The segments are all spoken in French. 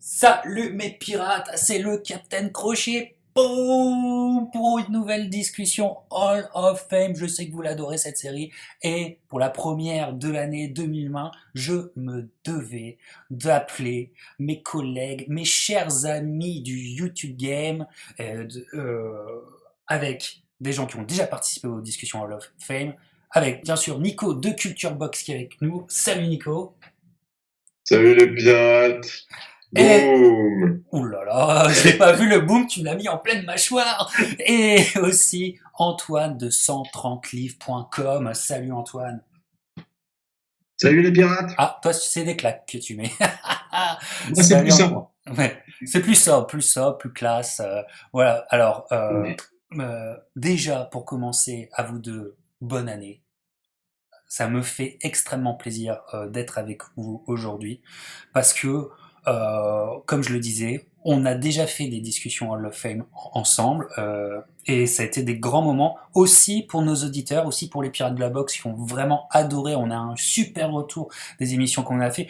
Salut mes pirates, c'est le Captain Crochet. Boum pour une nouvelle discussion Hall of Fame. Je sais que vous l'adorez cette série. Et pour la première de l'année 2020, je me devais d'appeler mes collègues, mes chers amis du YouTube Game, avec des gens qui ont déjà participé aux discussions Hall of Fame, avec bien sûr Nico de Culture Box qui est avec nous. Salut Nico. Salut les pirates! Et Boum! ouh là là, je n'ai pas vu le boom, tu me l'as mis en pleine mâchoire. Et aussi Antoine de 130livres.com. Salut Antoine. Salut les pirates! Ah, toi c'est des claques que tu mets. Moi c'est plus Salut simple. Antoine. Ouais, c'est plus sobre, plus classe. Voilà, alors Mais déjà pour commencer, à vous deux, bonne année. Ça me fait extrêmement plaisir d'être avec vous aujourd'hui parce que, comme je le disais, on a déjà fait des discussions Hall of Fame ensemble et ça a été des grands moments aussi pour nos auditeurs, aussi pour les Pirates de la Boxe qui ont vraiment adoré. On a un super retour des émissions qu'on a fait.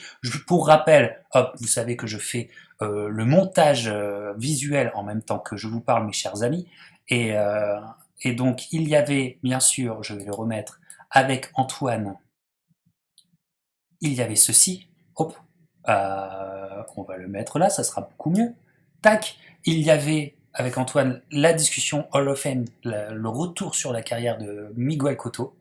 Pour rappel, hop, vous savez que je fais le montage visuel en même temps que je vous parle, mes chers amis. Et, euh, et donc, il y avait, bien sûr, je vais le remettre, avec Antoine, il y avait ceci. Hop, on va le mettre là, ça sera beaucoup mieux. Tac, il y avait avec Antoine la discussion Hall of Fame, le retour sur la carrière de Miguel Cotto,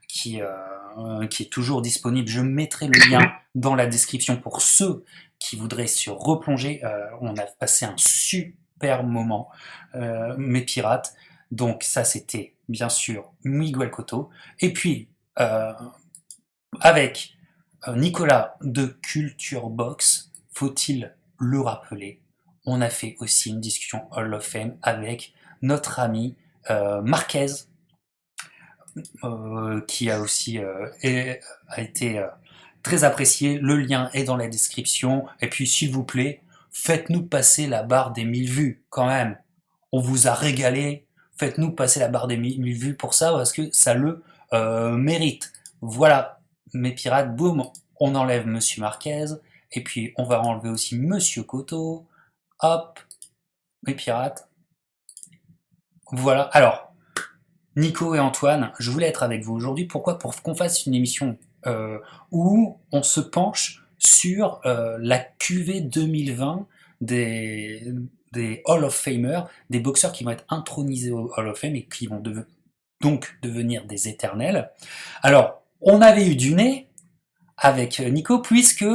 qui est toujours disponible. Je mettrai le lien dans la description pour ceux qui voudraient se replonger. On a passé un super moment, mes pirates. Donc ça, c'était bien sûr Miguel Cotto. Et puis, avec Nicolas de Culture Box, faut-il le rappeler, on a fait aussi une discussion Hall of Fame avec notre ami Marquez, qui a aussi a été très apprécié. Le lien est dans la description. Et puis, s'il vous plaît, faites-nous passer la barre des 1000 vues, quand même. On vous a régalé. Faites-nous passer la barre des 1000 vues pour ça, parce que ça le mérite. Voilà, mes pirates, boum, on enlève Monsieur Marquez. Et puis, on va enlever aussi Monsieur Cotto. Hop, mes pirates. Voilà. Alors, Nico et Antoine, je voulais être avec vous aujourd'hui. Pourquoi? Pour qu'on fasse une émission où on se penche sur la QV 2020 des, des Hall of Famers, des boxeurs qui vont être intronisés au Hall of Fame et qui vont donc devenir des éternels. Alors, on avait eu du nez avec Nico puisque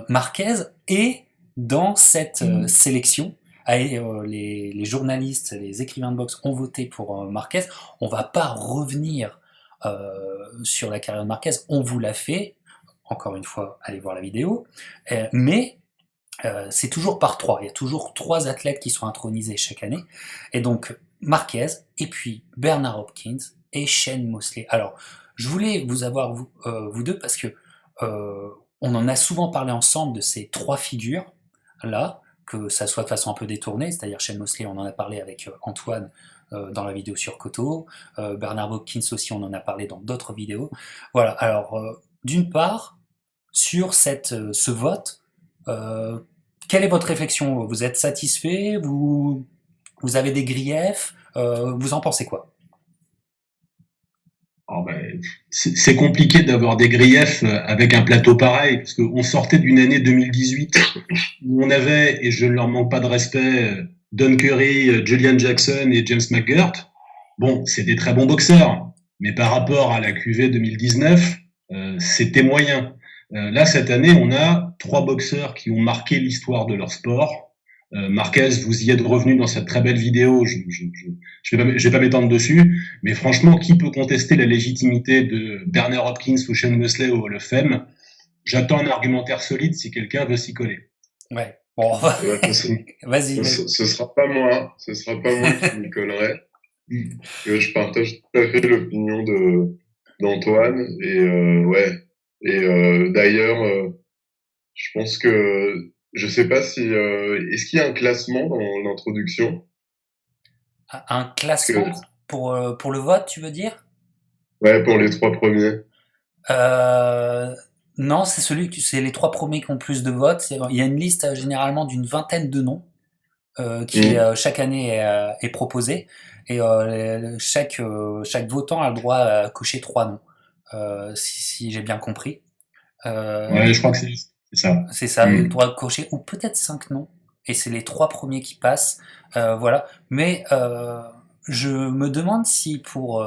Marquez est dans cette sélection. Les journalistes, les écrivains de boxe ont voté pour Marquez. On va pas revenir sur la carrière de Marquez. On vous l'a fait. Encore une fois, allez voir la vidéo. Mais c'est toujours par trois. Il y a toujours trois athlètes qui sont intronisés chaque année. Et donc Marquez, et puis Bernard Hopkins et Shane Mosley. Alors, je voulais vous avoir vous deux parce que on en a souvent parlé ensemble de ces trois figures là, que ça soit de façon un peu détournée, c'est-à-dire Shane Mosley, on en a parlé avec Antoine dans la vidéo sur Koto, Bernard Hopkins aussi, on en a parlé dans d'autres vidéos. Voilà, alors d'une part, sur ce vote, euh, quelle est votre réflexion? Vous êtes satisfait? Vous avez des griefs? Vous en pensez quoi? oh, ben, c'est compliqué d'avoir des griefs avec un plateau pareil, parce qu'on sortait d'une année 2018 où on avait, et je ne leur manque pas de respect, Don Curry, Julian Jackson et James McGirt. Bon, c'est des très bons boxeurs, mais par rapport à la QV 2019, c'était moyen. Là, cette année, on a trois boxeurs qui ont marqué l'histoire de leur sport. Marquez, vous y êtes revenu dans cette très belle vidéo. Je vais pas m'étendre dessus, mais franchement, qui peut contester la légitimité de Bernard Hopkins ou Sean Mosley au Hall of Fame? J'attends un argumentaire solide si quelqu'un veut s'y coller. Ouais, bon, Ouais, vas-y, vas-y. ce sera pas moi, ce sera pas moi qui m'y collerai. Je partage tout à fait l'opinion d'Antoine et ouais. Et d'ailleurs, je pense que je sais pas si est-ce qu'il y a un classement dans l'introduction? Un Parce que classement pour le vote, tu veux dire? ouais, pour les trois premiers. Euh, Non, c'est les trois premiers qui ont le plus de votes. Il y a une liste généralement d'une vingtaine de noms qui Hmm. chaque année est proposée et chaque votant a le droit à cocher trois noms, si j'ai bien compris. Ouais, Euh, je crois que c'est ça. c'est ça, le Hmm. droit de cocher ou peut-être cinq noms et c'est les trois premiers qui passent. Voilà. Mais je me demande si pour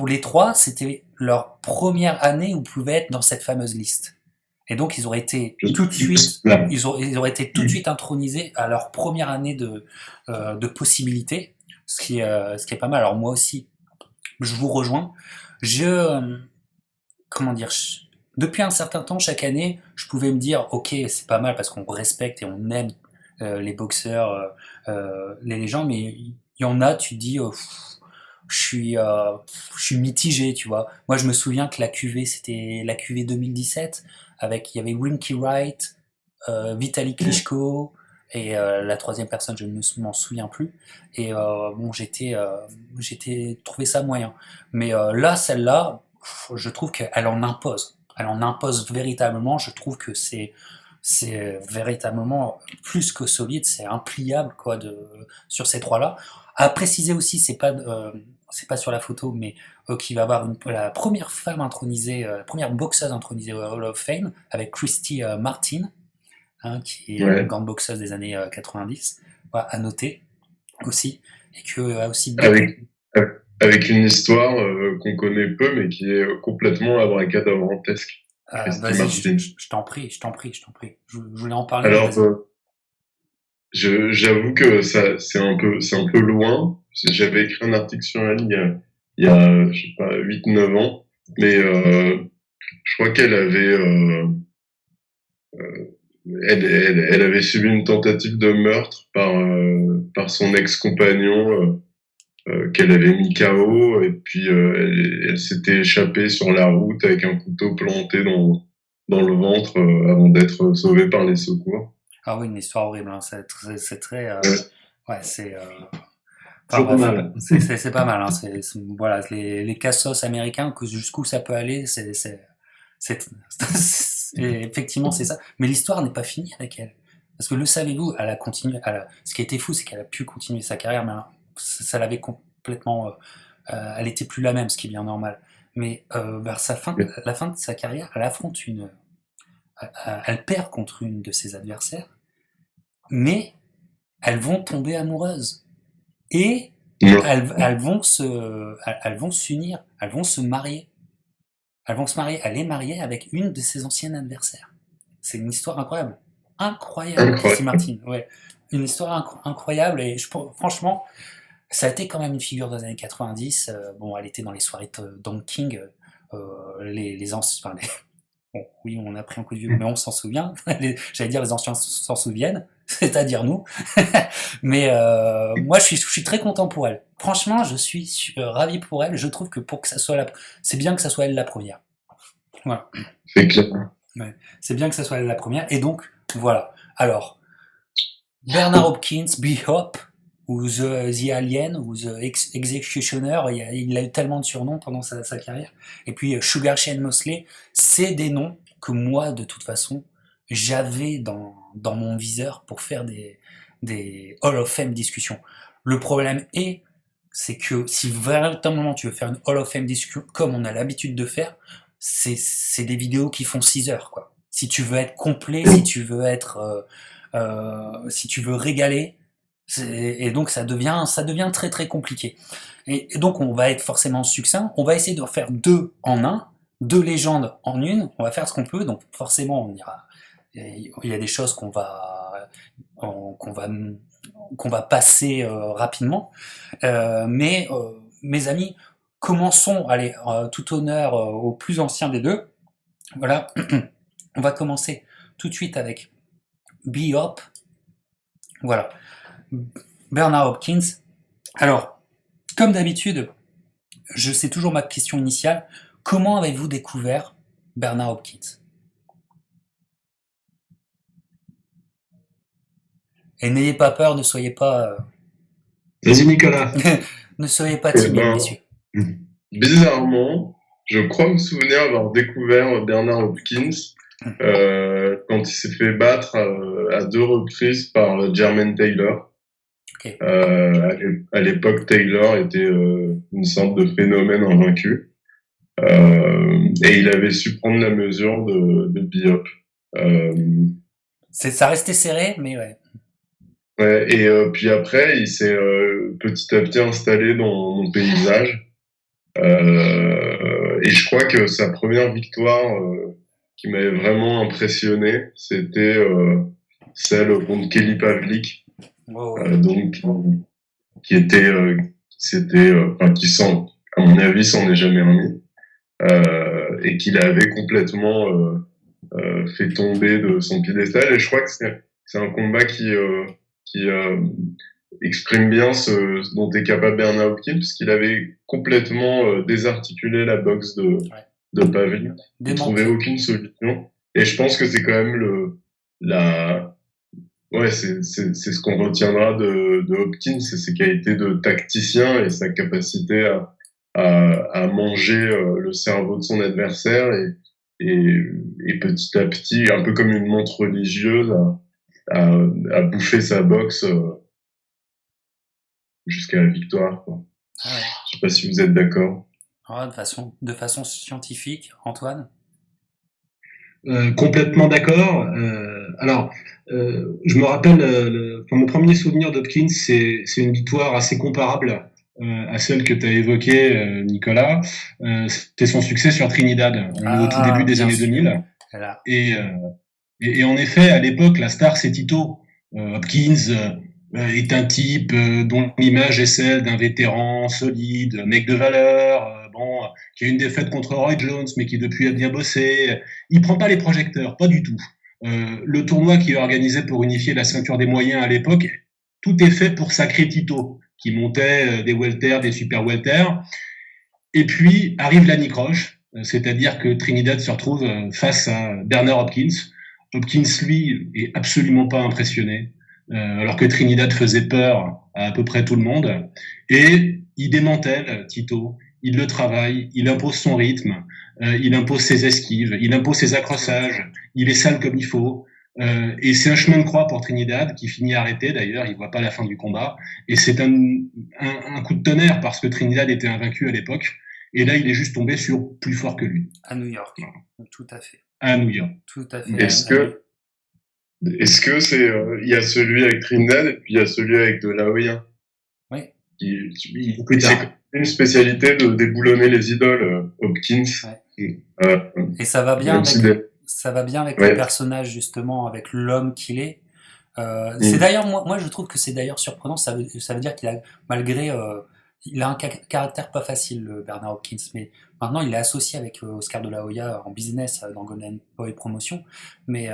les trois, c'était leur première année où ils pouvaient être dans cette fameuse liste. Et donc, ils auraient été Je- tout de suite, Voilà. ils auraient été tout de suite intronisés à leur première année de possibilités, ce qui est pas mal. Alors moi aussi, je vous rejoins. Je, comment dire, depuis un certain temps, chaque année, je pouvais me dire, ok, c'est pas mal parce qu'on respecte et on aime les boxeurs, les légendes, mais il y en a, tu te dis, je suis mitigé, tu vois. Moi, je me souviens que la QV, c'était la QV 2017, il y avait Winky Wright, Vitaly Klitschko, et la troisième personne, je ne m'en souviens plus. Et bon, j'étais trouvé ça moyen. Mais là, celle-là, je trouve qu'elle en impose. Elle en impose véritablement. Je trouve que c'est véritablement plus que solide, c'est impliable quoi sur ces trois-là. À préciser aussi, c'est pas sur la photo, mais qui va avoir la première femme intronisée, la première boxeuse intronisée au Hall of Fame avec Christy Martin, hein, qui est une Ouais. grande boxeuse des années 90, voilà, à noter aussi, et que a aussi beaucoup. Avec, avec une histoire qu'on connaît peu, mais qui est complètement abracadabrantesque. Christy Vas-y, Martin. je t'en prie, je t'en prie, je t'en prie. Je voulais en parler, mais Alors, vas-y. j'avoue que ça, c'est un peu loin. J'avais écrit un article sur elle il y a, je sais pas, 8 9 ans. Mais, je crois qu'elle avait, elle avait subi une tentative de meurtre par son ex-compagnon, qu'elle avait mis KO. Et puis, elle s'était échappée sur la route avec un couteau planté dans le ventre, avant d'être sauvée par les secours. Ah oui, une histoire horrible, hein. C'est très, Ouais. ouais, c'est, enfin Toujours pas bref, mal. c'est pas mal, hein. Voilà, les cassos américains, que jusqu'où ça peut aller, effectivement c'est ça. Mais l'histoire n'est pas finie avec elle. Parce que le savez-vous, elle a continué, ce qui a été fou, c'est qu'elle a pu continuer sa carrière, mais hein, ça l'avait complètement, elle était plus la même, ce qui est bien normal. Mais vers la fin de sa carrière, elle affronte elle perd contre une de ses adversaires, mais elles vont tomber amoureuses. Et Non. elles vont s'unir, elles vont se marier. Elles vont se marier. Elle est mariée avec une de ses anciennes adversaires. C'est une histoire incroyable. Incroyable, Christy Incroyable. Martin. Ouais. Une histoire incroyable. Et franchement, ça a été quand même une figure des années 90. Bon, elle était dans les soirées de Don King. Les anciens, bon, oui, on a pris un coup de vieux, mais on s'en souvient. J'allais dire les anciens s'en souviennent, c'est-à-dire nous. Mais moi, je suis très content pour elle. Franchement, je suis ravi pour elle. Je trouve que pour que ça soit c'est bien que ça soit elle la première. Voilà. C'est clair. Ouais. C'est bien que ça soit elle la première. Et donc, voilà. Alors, Bernard Hopkins, B-Hop, ou The Alien, ou The Executioner, il a eu tellement de surnoms pendant sa carrière. Et puis Sugar Shane Mosley, c'est des noms que moi, de toute façon, j'avais dans mon viseur pour faire des Hall of Fame discussions. Le problème c'est que si véritablement tu veux faire une Hall of Fame discussion, comme on a l'habitude de faire, c'est des vidéos qui font 6 heures, quoi. Si tu veux être complet, si tu veux régaler, et donc ça devient très très compliqué. Et donc on va être forcément succinct, on va essayer de faire deux en un, deux légendes en une, on va faire ce qu'on peut, donc forcément il y a des choses qu'on va qu'on va passer rapidement, mais mes amis, commençons, allez, tout honneur au plus ancien des deux, voilà, on va commencer tout de suite avec B-Hop, voilà. Bernard Hopkins. Alors, comme d'habitude, je sais toujours ma question initiale. Comment avez-vous découvert Bernard Hopkins? Et n'ayez pas peur, Vas-y, Nicolas. ne soyez pas Eh timide, ben, messieurs. bizarrement, je crois me souvenir avoir découvert Bernard Hopkins quand il s'est fait battre à 2 reprises par Jermaine Taylor. Ok. À l'époque, Taylor était une sorte de phénomène invaincu. Et il avait su prendre la mesure de Biop. Ça restait serré, mais ouais. Ouais, et puis après, il s'est petit à petit installé dans mon paysage. Et je crois que sa première victoire qui m'avait vraiment impressionné, c'était celle contre Kelly Pavlik, donc qui était, enfin qui s'en, à mon avis, s'en est jamais remis, et qu'il avait complètement fait tomber de son piédestal. Et je crois que c'est un combat qui exprime bien ce dont est capable Bernard Hopkins, puisqu'il avait complètement désarticulé la boxe de Pavlik. Il trouvait aucune solution. Et je pense que c'est quand même c'est ce qu'on retiendra de Hopkins, c'est ses qualités de tacticien et sa capacité à manger le cerveau de son adversaire et petit à petit, un peu comme une montre religieuse, à bouffer sa boxe jusqu'à la victoire, quoi. Ah ouais. Je sais pas si vous êtes d'accord. Ah, de façon scientifique, Antoine? Complètement d'accord. Je me rappelle, mon premier souvenir d'Hopkins, c'est une victoire assez comparable à celle que tu as évoquée, Nicolas. C'était son succès sur Trinidad. On est au tout début des années 2000. Voilà. Et en effet, à l'époque, la star, c'est Tito. Hopkins est un type dont l'image est celle d'un vétéran solide, mec de valeur, qui a une défaite contre Roy Jones, mais qui depuis a bien bossé. Il prend pas les projecteurs, pas du tout. Le tournoi qui est organisé pour unifier la ceinture des moyens à l'époque, tout est fait pour sacrer Tito, qui montait des welters, des super welters. Et puis arrive l'anicroche, c'est-à-dire que Trinidad se retrouve face à Bernard Hopkins. Hopkins, lui, est absolument pas impressionné, alors que Trinidad faisait peur à peu près tout le monde. Et il démantèle Tito, il le travaille, il impose son rythme, il impose ses esquives, il impose ses accrochages, il est sale comme il faut. Et c'est un chemin de croix pour Trinidad qui finit arrêté d'ailleurs, il voit pas la fin du combat. Et c'est un coup de tonnerre parce que Trinidad était invaincu à l'époque. Et là, il est juste tombé sur plus fort que lui. À New York, tout à fait. À New York. Tout à fait. Est-ce que c'est il y a celui avec Trinidad et puis il y a celui avec De La Hoya. Oui. C'est une spécialité de déboulonner les idoles, Hopkins. Ouais. Et ça va bien avec le personnage justement, avec l'homme qu'il est. C'est d'ailleurs moi je trouve que c'est d'ailleurs surprenant. Ça veut dire qu'il a malgré il a un caractère pas facile, Bernard Hopkins, mais maintenant il est associé avec Oscar de la Hoya en business dans Golden Boy Promotion. Mais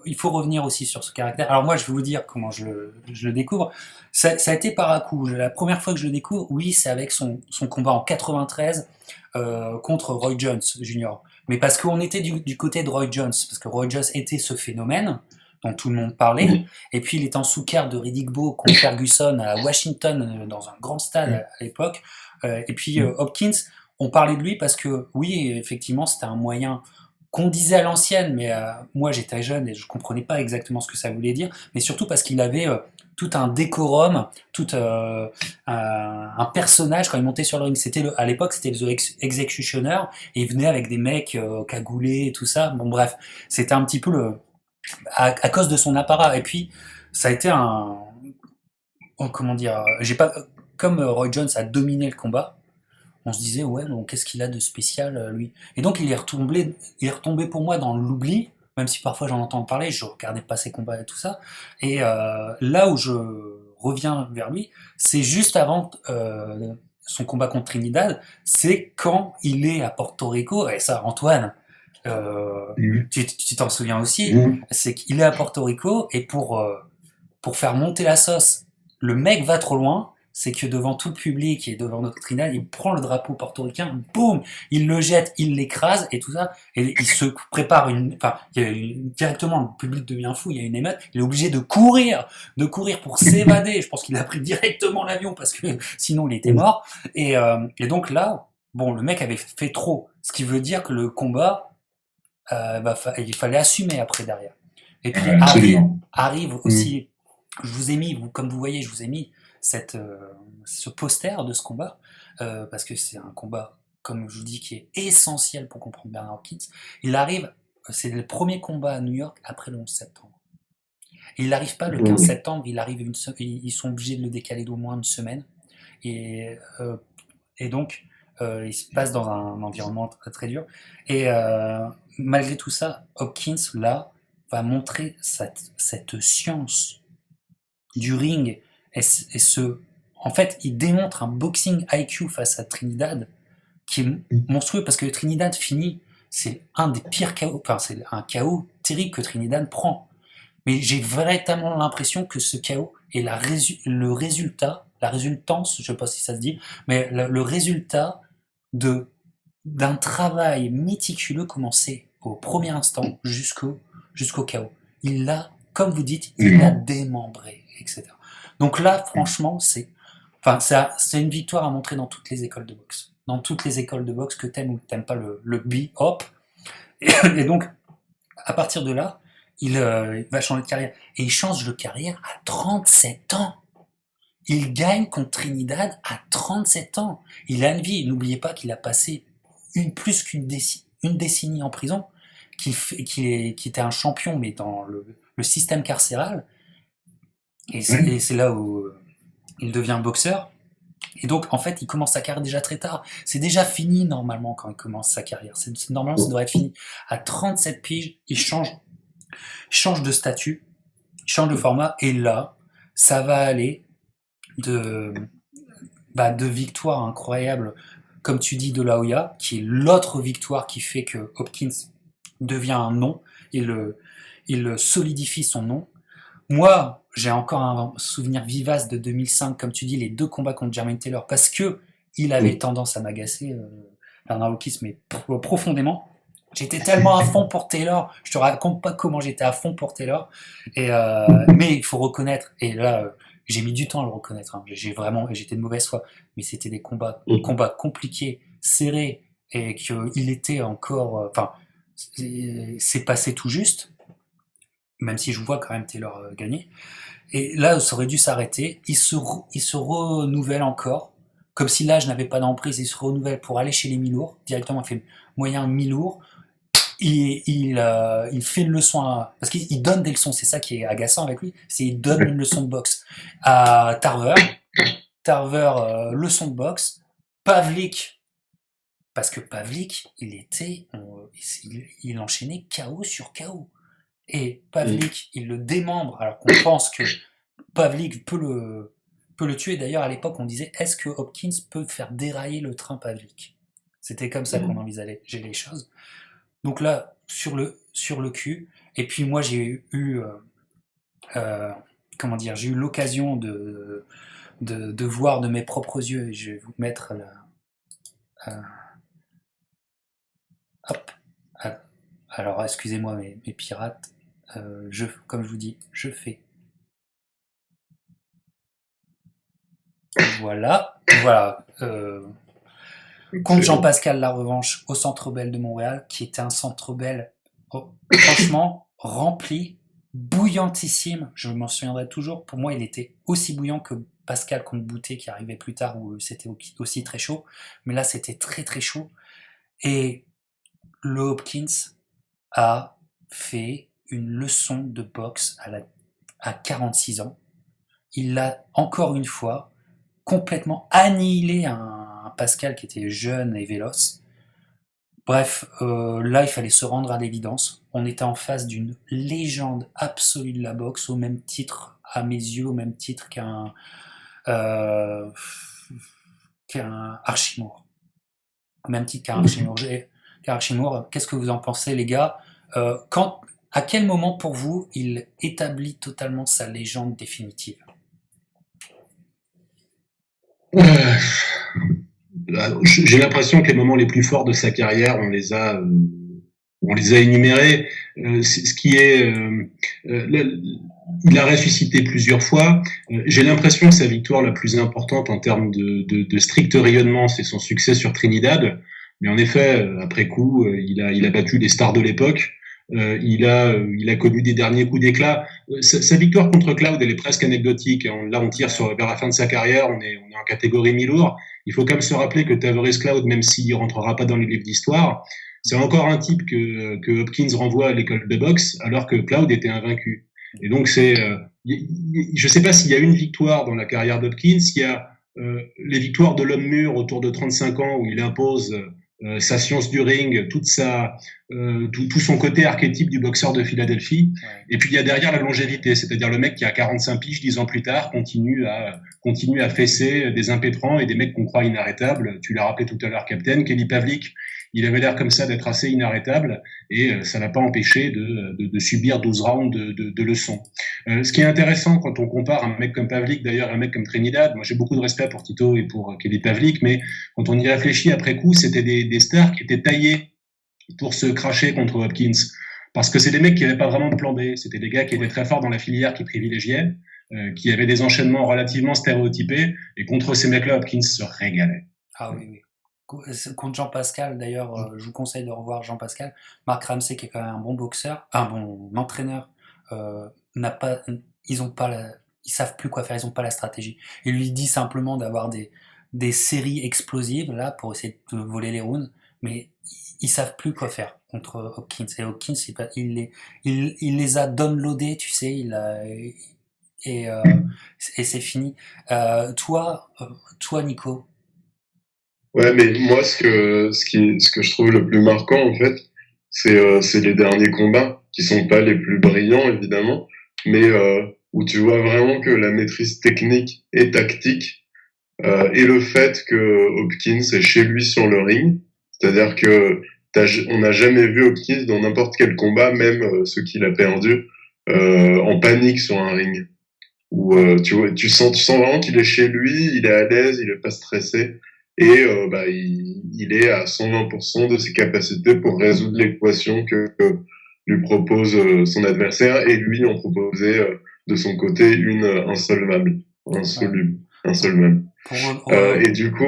il faut revenir aussi sur ce caractère. Alors moi je vais vous dire comment je le découvre. Ça a été par à coup. La première fois que je le découvre, oui, c'est avec son combat en 93 contre Roy Jones Jr. Mais parce qu'on était du côté de Roy Jones, parce que Roy Jones était ce phénomène dont tout le monde parlait, et puis il était en sous-carte de Riddick Bowe contre Ferguson à Washington, dans un grand stade à l'époque, et puis Hopkins, on parlait de lui parce que, oui, effectivement, c'était un moyen qu'on disait à l'ancienne, mais moi j'étais jeune et je comprenais pas exactement ce que ça voulait dire, mais surtout parce qu'il avait tout un décorum, tout un personnage quand il montait sur le ring. À l'époque, c'était le The Executioner, et il venait avec des mecs cagoulés et tout ça. Bon bref, c'était un petit peu à cause de son apparat. Et puis, ça a été comment dire, comme Roy Jones a dominé le combat, on se disait, ouais, bon, qu'est-ce qu'il a de spécial, lui? Et donc, il est retombé pour moi dans l'oubli, même si parfois j'en entends parler, je regardais pas ses combats et tout ça. Et là où je reviens vers lui, c'est juste avant son combat contre Trinidad, c'est quand il est à Porto Rico, et ça, Antoine, tu t'en souviens aussi, c'est qu'il est à Porto Rico, et pour faire monter la sauce, le mec va trop loin, c'est que devant tout le public et devant notre Trinidad, il prend le drapeau portoricain, boum, il le jette, il l'écrase et tout ça, et il se prépare directement le public devient fou, il y a une émeute, il est obligé de courir pour s'évader. Je pense qu'il a pris directement l'avion parce que sinon il était mort. Et donc là, Bon, le mec avait fait trop, ce qui veut dire que le combat, il fallait assumer après derrière. Et puis arrive aussi, je vous ai mis, comme vous voyez, je vous ai mis ce poster de ce combat, parce que c'est un combat, comme je vous dis, qui est essentiel pour comprendre Bernard Hopkins. Il arrive, c'est le premier combat à New York après le 11 septembre. Et il n'arrive pas le 15 septembre, ils sont obligés de le décaler d'au moins une semaine. Et donc, il se passe dans un environnement très, très dur. Et malgré tout ça, Hopkins, là, va montrer cette science du ring. En fait, il démontre un boxing IQ face à Trinidad qui est monstrueux, parce que Trinidad finit, c'est un des pires KO, enfin, c'est un KO terrible que Trinidad prend. Mais j'ai véritablement l'impression que ce KO est le résultat, la résultance, je ne sais pas si ça se dit, mais le résultat d'un travail méticuleux commencé au premier instant jusqu'au KO. Il l'a, comme vous dites, il l'a démembré, etc. Donc là, franchement, c'est une victoire à montrer dans toutes les écoles de boxe. Dans toutes les écoles de boxe, que t'aimes ou que t'aimes pas le B-hop. Et donc, à partir de là, il va changer de carrière. Et il change de carrière à 37 ans. Il gagne contre Trinidad à 37 ans. Il a une vie. N'oubliez pas qu'il a passé plus qu'une décennie en prison, qu'il était un champion, mais dans le système carcéral. Et c'est là où il devient boxeur. Et donc, en fait, il commence sa carrière déjà très tard. C'est déjà fini, normalement, quand il commence sa carrière. Normalement, ça devrait être fini. À 37 piges, il change de statut, change de format, et là, ça va aller de victoires incroyables, comme tu dis, de la Hoya, qui est l'autre victoire qui fait que Hopkins devient un nom, il solidifie son nom. Moi, j'ai encore un souvenir vivace de 2005, comme tu dis, les 2 combats contre Jermaine Taylor, parce que il avait tendance à m'agacer, Bernard Hopkins, mais profondément. J'étais tellement à fond pour Taylor, je te raconte pas comment j'étais à fond pour Taylor. Mais il faut reconnaître, et là, j'ai mis du temps à le reconnaître, hein. J'étais de mauvaise foi, mais c'était des combats compliqués, serrés, et qu'il était encore, c'est passé tout juste, même si je vois quand même Taylor gagner. Et là, ça aurait dû s'arrêter. Il se renouvelle encore, comme si là, je n'avais pas d'emprise. Il se renouvelle pour aller chez les mi-lourds, directement. Il fait moyen mi-lourd. Il fait une leçon parce qu'il donne des leçons. C'est ça qui est agaçant avec lui. Il donne une leçon de boxe à Tarver. Leçon de boxe. Pavlik, parce que Pavlik, il enchaînait KO sur KO. Et Pavlik, il le démembre, alors qu'on pense que Pavlik peut le tuer. D'ailleurs, à l'époque, on disait, est-ce que Hopkins peut faire dérailler le train Pavlik? C'était comme ça qu'on envisageait les choses. Donc là, sur le cul. Et puis moi, j'ai eu l'occasion de voir de mes propres yeux. Et je vais vous mettre hop. Alors, excusez-moi mes pirates. Comme je vous dis, je fais. Voilà. Contre Jean-Pascal La Revanche au Centre Bell de Montréal, qui était un Centre Bell franchement rempli, bouillantissime. Je m'en souviendrai toujours. Pour moi, il était aussi bouillant que Pascal contre Boutet, qui arrivait plus tard, où c'était aussi très chaud. Mais là, c'était très très chaud. Et le Hopkins a fait une leçon de boxe à 46 ans. Il a, encore une fois, complètement annihilé un Pascal qui était jeune et véloce. Bref, là, il fallait se rendre à l'évidence. On était en face d'une légende absolue de la boxe, au même titre, à mes yeux, au même titre qu'un Archimour. Au même titre qu'un Archimour. Qu'est-ce que vous en pensez, les gars? À quel moment, pour vous, il établit totalement sa légende définitive? J'ai l'impression que les moments les plus forts de sa carrière, on les a On les a énumérés. Ce qui est, il a ressuscité plusieurs fois. J'ai l'impression que sa victoire la plus importante en termes de strict rayonnement, c'est son succès sur Trinidad. Mais en effet, après coup, il a battu les stars de l'époque. Il a connu des derniers coups d'éclat. Sa victoire contre Cloud, elle est presque anecdotique. Là, on tire vers la fin de sa carrière. On est en catégorie mi-lourd. Il faut quand même se rappeler que Tavares Cloud, même s'il rentrera pas dans les livres d'histoire, c'est encore un type que Hopkins renvoie à l'école de boxe, alors que Cloud était invaincu. Et donc je sais pas s'il y a une victoire dans la carrière d'Hopkins. Il y a les victoires de l'homme mûr autour de 35 ans où il impose sa science du ring, tout son côté archétype du boxeur de Philadelphie. Ouais. Et puis il y a derrière la longévité, c'est-à-dire le mec qui a 45 piges 10 ans plus tard continue à fesser des impétrants et des mecs qu'on croit inarrêtables. Tu l'as rappelé tout à l'heure, Captain, Kelly Pavlik. Il avait l'air comme ça d'être assez inarrêtable et ça l'a pas empêché de subir 12 rounds de leçons. Ce qui est intéressant quand on compare un mec comme Pavlik, d'ailleurs un mec comme Trinidad, moi j'ai beaucoup de respect pour Tito et pour Kelly Pavlik, mais quand on y réfléchit après coup, c'était des stars qui étaient taillés pour se cracher contre Hopkins. Parce que c'est des mecs qui n'avaient pas vraiment de plan B. C'était des gars qui étaient très forts dans la filière, qui privilégiaient, qui avaient des enchaînements relativement stéréotypés, et contre ces mecs-là, Hopkins se régalait. Ah oui, oui. Contre Jean Pascal, d'ailleurs, je vous conseille de revoir Jean Pascal. Mark Ramsey, qui est quand même un bon boxeur, un bon entraîneur, ils savent plus quoi faire, ils ont pas la stratégie. Il lui dit simplement d'avoir des séries explosives là pour essayer de voler les rounds, mais ils savent plus quoi faire contre Hopkins. Et Hopkins, il les a downloadés, tu sais, et c'est fini. Toi, Nico. Ouais, mais moi, ce que je trouve le plus marquant, en fait, c'est les derniers combats, qui sont pas les plus brillants, évidemment, mais où tu vois vraiment que la maîtrise technique et tactique, et le fait que Hopkins est chez lui sur le ring, c'est-à-dire que on n'a jamais vu Hopkins dans n'importe quel combat, même ceux qu'il a perdu, en panique sur un ring. Où tu sens vraiment qu'il est chez lui, il est à l'aise, il est pas stressé. Et il est à 120% de ses capacités pour résoudre l'équation que lui propose son adversaire, et lui en proposer de son côté une insolvable, insolvable. Et du coup,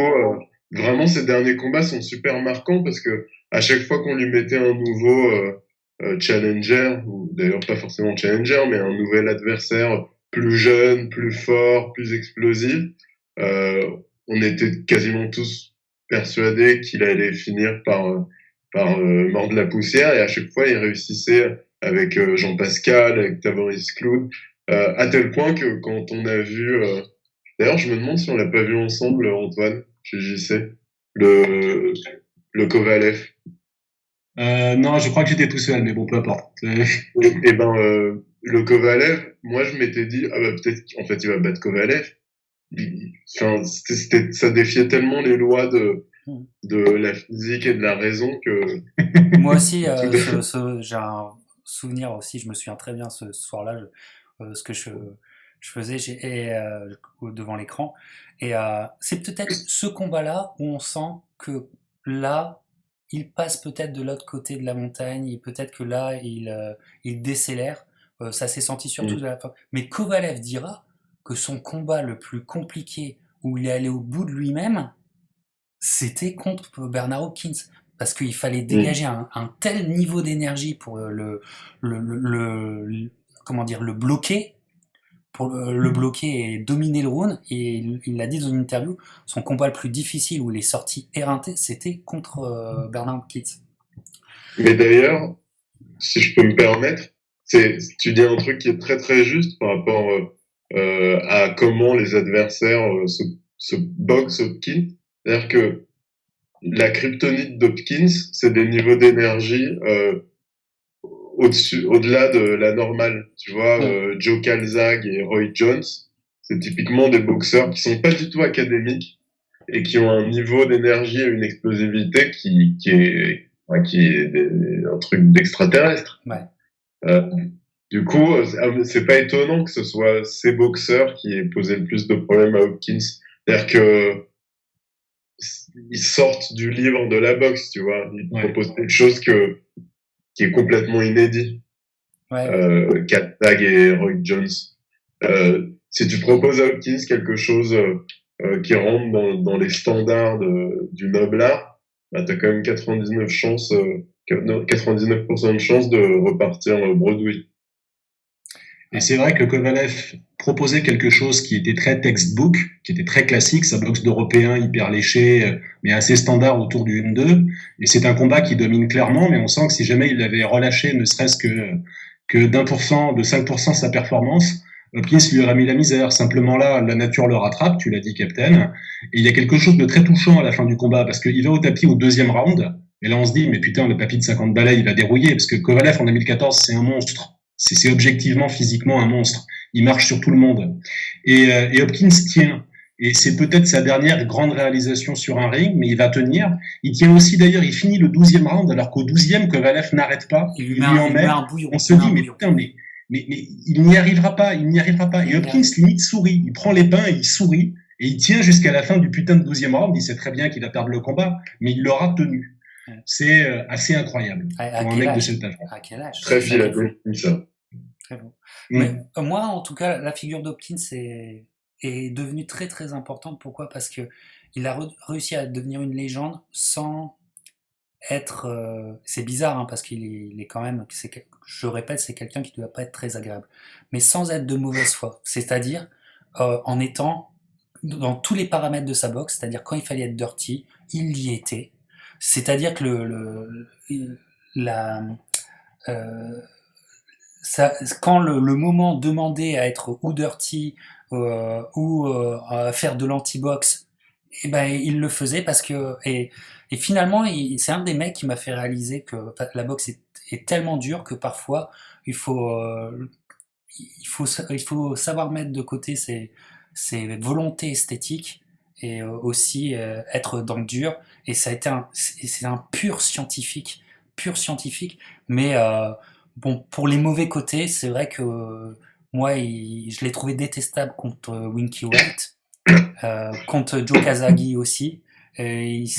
vraiment ces derniers combats sont super marquants parce que à chaque fois qu'on lui mettait un nouveau challenger, ou d'ailleurs pas forcément challenger, mais un nouvel adversaire plus jeune, plus fort, plus explosif, on était quasiment tous persuadés qu'il allait finir par mordre la poussière, et à chaque fois il réussissait avec Jean Pascal, avec Tavares Cloud, à tel point que quand on a vu, d'ailleurs je me demande si on l'a pas vu ensemble, Antoine, chez JC, le Kovalev. Non, je crois que j'étais tout seul, mais bon, peu importe. Et ben le Kovalev, moi je m'étais dit peut-être qu'en fait il va battre Kovalev. Enfin, ça défiait tellement les lois de la physique et de la raison que. Moi aussi, j'ai un souvenir aussi. Je me souviens très bien ce soir-là, ce que je faisais devant l'écran. Et c'est peut-être ce combat-là où on sent que là, il passe peut-être de l'autre côté de la montagne, et peut-être que là, il décélère. Ça s'est senti surtout de la fin. Mais Kovalev dira que son combat le plus compliqué, où il est allé au bout de lui-même, c'était contre Bernard Hopkins. Parce qu'il fallait dégager un tel niveau d'énergie pour le bloquer, pour le bloquer et dominer le round. Et il l'a dit dans une interview, son combat le plus difficile où il est sorti éreinté, c'était contre Bernard Hopkins. Mais d'ailleurs, si je peux me permettre, tu dis un truc qui est très très juste par rapport à comment les adversaires se boxent Hopkins. C'est-à-dire que la kryptonite d'Hopkins, c'est des niveaux d'énergie au-delà de la normale. Tu vois, Joe Calzaghe et Roy Jones, c'est typiquement des boxeurs qui sont pas du tout académiques et qui ont un niveau d'énergie et une explosivité qui est un truc d'extraterrestre. Ouais. Du coup, c'est pas étonnant que ce soit ces boxeurs qui aient posé le plus de problèmes à Hopkins. C'est-à-dire que ils sortent du livre de la boxe, tu vois. Ils proposent des choses que qui est complètement inédit. Ouais. Kat Tag et Roy Jones. Si tu proposes à Hopkins quelque chose qui rentre dans les standards du noble art, bah, t'as quand même 99% de chances de repartir Broadway. Et c'est vrai que Kovalev proposait quelque chose qui était très textbook, qui était très classique, sa boxe d'Européen hyper léché, mais assez standard autour du 1-2. Et c'est un combat qui domine clairement, mais on sent que si jamais il avait relâché ne serait-ce que d'1%, de 5% sa performance, Hopkins lui aurait mis la misère. Simplement là, la nature le rattrape, tu l'as dit, Captain. Et il y a quelque chose de très touchant à la fin du combat, parce qu'il va au tapis au deuxième round, et là on se dit, mais putain, le papy de 50 balais, il va dérouiller, parce que Kovalev en 2014, c'est un monstre. C'est objectivement, physiquement un monstre. Il marche sur tout le monde. Et Hopkins tient. Et c'est peut-être sa dernière grande réalisation sur un ring, mais il va tenir. Il tient aussi, d'ailleurs, il finit le 12e round, alors qu'au 12e, Kovalev n'arrête pas. Il Il lui lui en met. un bouillon. On se dit, mais putain, mais il n'y arrivera pas, il n'y arrivera pas. Et Hopkins, limite, sourit. Il prend les pains et il sourit. Et il tient jusqu'à la fin du putain de 12e round. Il sait très bien qu'il va perdre le combat, mais il l'aura tenu. C'est assez incroyable pour un mec de cet âge. À quel âge? Très philosophique, ça. Très bon. Mais moi, en tout cas, la figure d'Hopkins est devenue très très importante. Pourquoi? Parce que il a réussi à devenir une légende sans être. C'est bizarre, hein, parce qu'il est quand même. Je répète, c'est quelqu'un qui ne doit pas être très agréable, mais sans être de mauvaise foi. C'est-à-dire en étant dans tous les paramètres de sa boxe, c'est-à-dire quand il fallait être dirty, il y était. C'est-à-dire que quand le moment demandait à être ou dirty ou à faire de l'anti-box, et ben il le faisait parce que et finalement c'est un des mecs qui m'a fait réaliser que la boxe est tellement dure que parfois il faut savoir mettre de côté ses volontés esthétiques et aussi être dans le dur. Et ça a été c'est un pur scientifique, mais bon, pour les mauvais côtés, c'est vrai que moi, je l'ai trouvé détestable contre Winky Wright, contre Joe Kazagi aussi. Il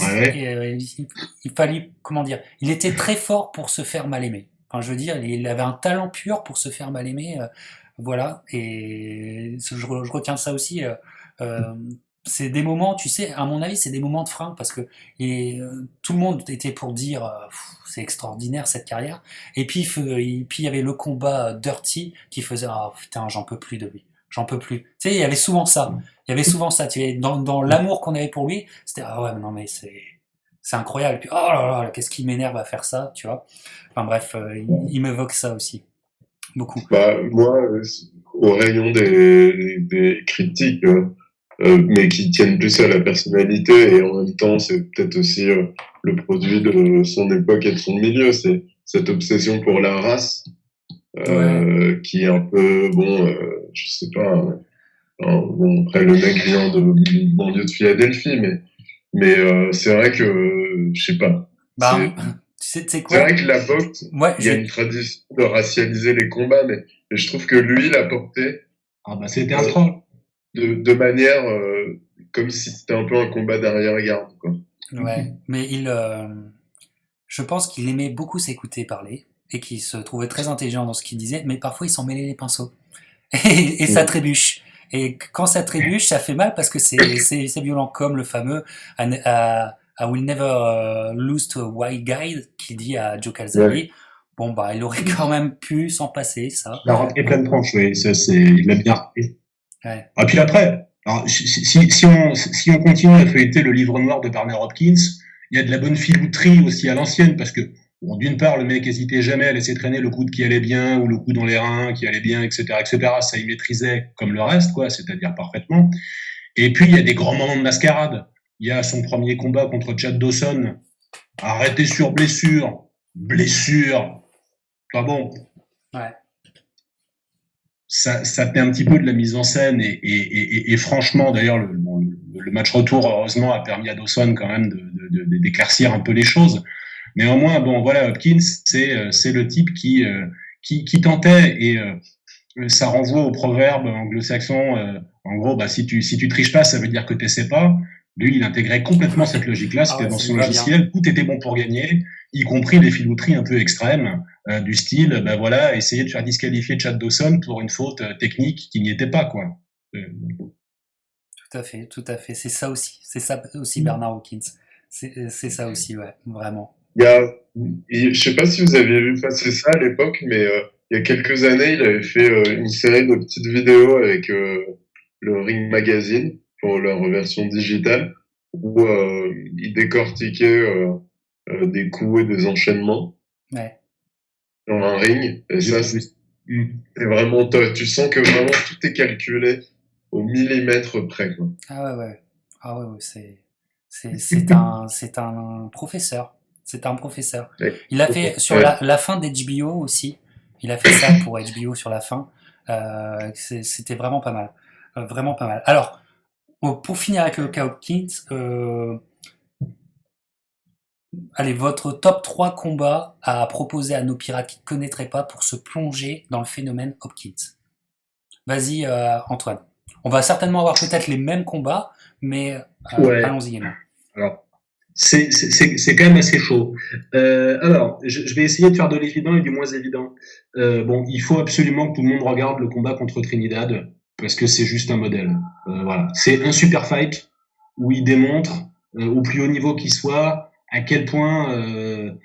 fallait, comment dire, il était très fort pour se faire mal aimer. Enfin, je veux dire, il avait un talent pur pour se faire mal aimer. Voilà, et je retiens ça aussi. C'est des moments, tu sais, à mon avis, c'est des moments de frein parce que tout le monde était pour dire c'est extraordinaire cette carrière. Et puis il y avait le combat Dirty qui faisait putain, j'en peux plus de lui, j'en peux plus. Tu sais, il y avait souvent ça. Tu sais, dans l'amour qu'on avait pour lui, c'était ouais, non mais c'est incroyable. Et puis oh là là, qu'est-ce qui m'énerve à faire ça, tu vois. Enfin bref, il m'évoque ça aussi beaucoup. Bah moi, au rayon des critiques. Mais qui tiennent plus à la personnalité et en même temps c'est peut-être aussi le produit de son époque et de son milieu, c'est cette obsession pour la race qui est un peu je sais pas bon après le mec vient de banlieue de Philadelphie mais c'est vrai que je sais pas c'est quoi? C'est vrai que la boxe il y a une tradition de racialiser les combats mais je trouve que lui l'a porté c'était un troll de manière comme si c'était un peu un combat d'arrière-garde, quoi. Ouais, mais je pense qu'il aimait beaucoup s'écouter parler et qu'il se trouvait très intelligent dans ce qu'il disait, mais parfois il s'en mêlait les pinceaux et ça trébuche. Et quand ça trébuche, ça fait mal parce que c'est violent, comme le fameux I will never lose to a white guy qu'il dit à Joe Calzaghe. Ouais. Bon bah il aurait quand même pu s'en passer, ça. La rentrée pleine tranche, oui, ça il l'a bien repris. Ouais. Et puis après, alors, si on continue à feuilleter le livre noir de Bernard Hopkins, il y a de la bonne filouterie aussi à l'ancienne, parce que bon, d'une part, le mec hésitait jamais à laisser traîner le coude qui allait bien, ou le coup dans les reins qui allait bien, etc., etc. Ça, il maîtrisait comme le reste, quoi, c'est-à-dire parfaitement. Et puis, il y a des grands moments de mascarade. Il y a son premier combat contre Chad Dawson, arrêté sur blessure, pas bon. Ouais. Ça fait un petit peu de la mise en scène et franchement, d'ailleurs, le match retour, heureusement, a permis à Dawson quand même d'éclaircir un peu les choses. Néanmoins, bon, voilà, Hopkins, c'est le type qui tentait et ça renvoie au proverbe anglo-saxon. En gros, bah, si tu triches pas, ça veut dire que t'essaies pas. Lui, il intégrait complètement cette logique-là. C'était dans son logiciel. Tout était bon pour gagner, y compris les filouteries un peu extrêmes, du style, ben voilà, essayer de faire disqualifier Chad Dawson pour une faute technique qui n'y était pas, quoi. Tout à fait, tout à fait. C'est ça aussi Bernard Hawkins. C'est ça aussi, ouais, vraiment. Je sais pas si vous aviez vu passer ça à l'époque, mais il y a quelques années, il avait fait une série de petites vidéos avec le Ring Magazine pour leur version digitale, où il décortiquait des coups et des enchaînements dans un ring. Et ça, c'est vraiment top. Tu sens que vraiment tout est calculé au millimètre près, quoi. Ah ouais, c'est un professeur. C'est un professeur. Il a fait sur la fin d'HBO aussi. Il a fait ça pour HBO sur la fin. C'était vraiment pas mal. Vraiment pas mal. Alors, pour finir avec le cas Hopkins, allez, votre top 3 combats à proposer à nos pirates qui ne connaîtraient pas pour se plonger dans le phénomène Hopkins. Vas-y, Antoine. On va certainement avoir peut-être les mêmes combats, mais allons-y, Emma. Alors, c'est quand même assez chaud. Alors, je vais essayer de faire de l'évident et du moins évident. Bon, il faut absolument que tout le monde regarde le combat contre Trinidad, parce que c'est juste un modèle. Voilà. C'est un super fight où il démontre, au plus haut niveau qu'il soit, à quel point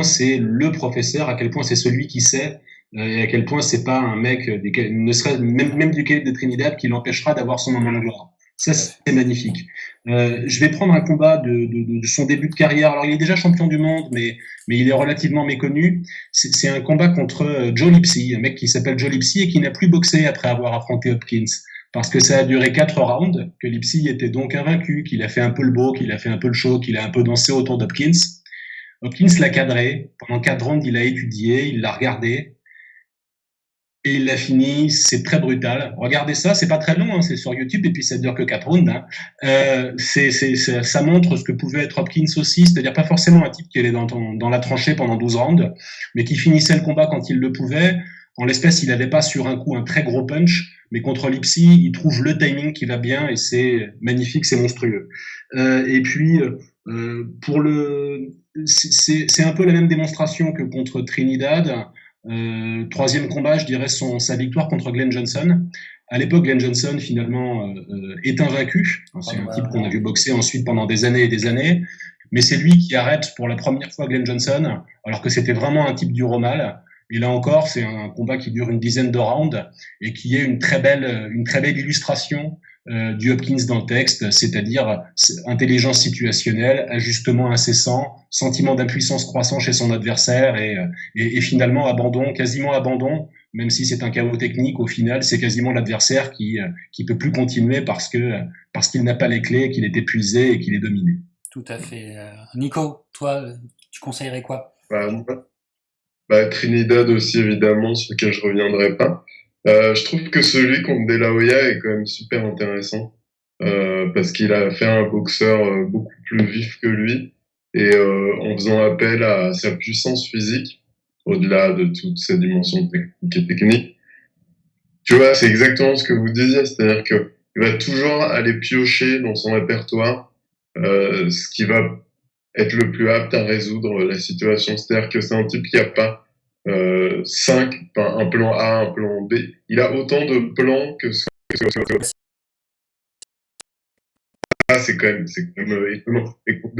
c'est le professeur, à quel point c'est celui qui sait, et à quel point c'est pas un mec, ne serait même du calibre de Trinidad, qui l'empêchera d'avoir son moment de gloire. Ça, c'est magnifique. Je vais prendre un combat de son début de carrière. Alors, il est déjà champion du monde, mais il est relativement méconnu. C'est un combat contre Joe Lipsy, un mec qui s'appelle Joe Lipsy et qui n'a plus boxé après avoir affronté Hopkins. Parce que ça a duré 4 rounds, que Lipsy était donc invaincu, qu'il a fait un peu le beau, qu'il a fait un peu le show, qu'il a un peu dansé autour d'Hopkins. Hopkins l'a cadré. Pendant 4 rounds, il a étudié, il l'a regardé. Et il l'a fini, c'est très brutal. Regardez ça, c'est pas très long, hein, c'est sur YouTube et puis ça dure que 4 rounds. Hein. Ça montre ce que pouvait être Hopkins aussi, c'est-à-dire pas forcément un type qui allait dans la tranchée pendant 12 rounds, mais qui finissait le combat quand il le pouvait. En l'espèce, il n'avait pas sur un coup un très gros punch, mais contre Lipsy, il trouve le timing qui va bien et c'est magnifique, c'est monstrueux. Et puis, c'est un peu la même démonstration que contre Trinidad. Troisième combat, je dirais sa victoire contre Glenn Johnson. À l'époque, Glenn Johnson, finalement, est invaincu. C'est un type qu'on a vu boxer ensuite pendant des années et des années. Mais c'est lui qui arrête pour la première fois Glenn Johnson, alors que c'était vraiment un type dur au mal. Et là encore, c'est un combat qui dure une dizaine de rounds et qui est une très belle illustration du Hopkins dans le texte, c'est-à-dire intelligence situationnelle, ajustement incessant, sentiment d'impuissance croissant chez son adversaire et finalement quasiment abandon, même si c'est un chaos technique, au final, c'est quasiment l'adversaire qui peut plus continuer parce qu'il n'a pas les clés, qu'il est épuisé et qu'il est dominé. Tout à fait. Nico, toi, tu conseillerais quoi? Trinidad aussi, évidemment, sur lequel je reviendrai pas. Je trouve que celui contre De La Hoya est quand même super intéressant parce qu'il a fait un boxeur beaucoup plus vif que lui et en faisant appel à sa puissance physique au-delà de toutes ses dimensions techniques. Tu vois, c'est exactement ce que vous disiez, c'est-à-dire que il va toujours aller piocher dans son répertoire ce qui va être le plus apte à résoudre la situation. C'est-à-dire que c'est un type qui a pas un plan A, un plan B. Il a autant de plans que c'est quand même étonnant. Et contre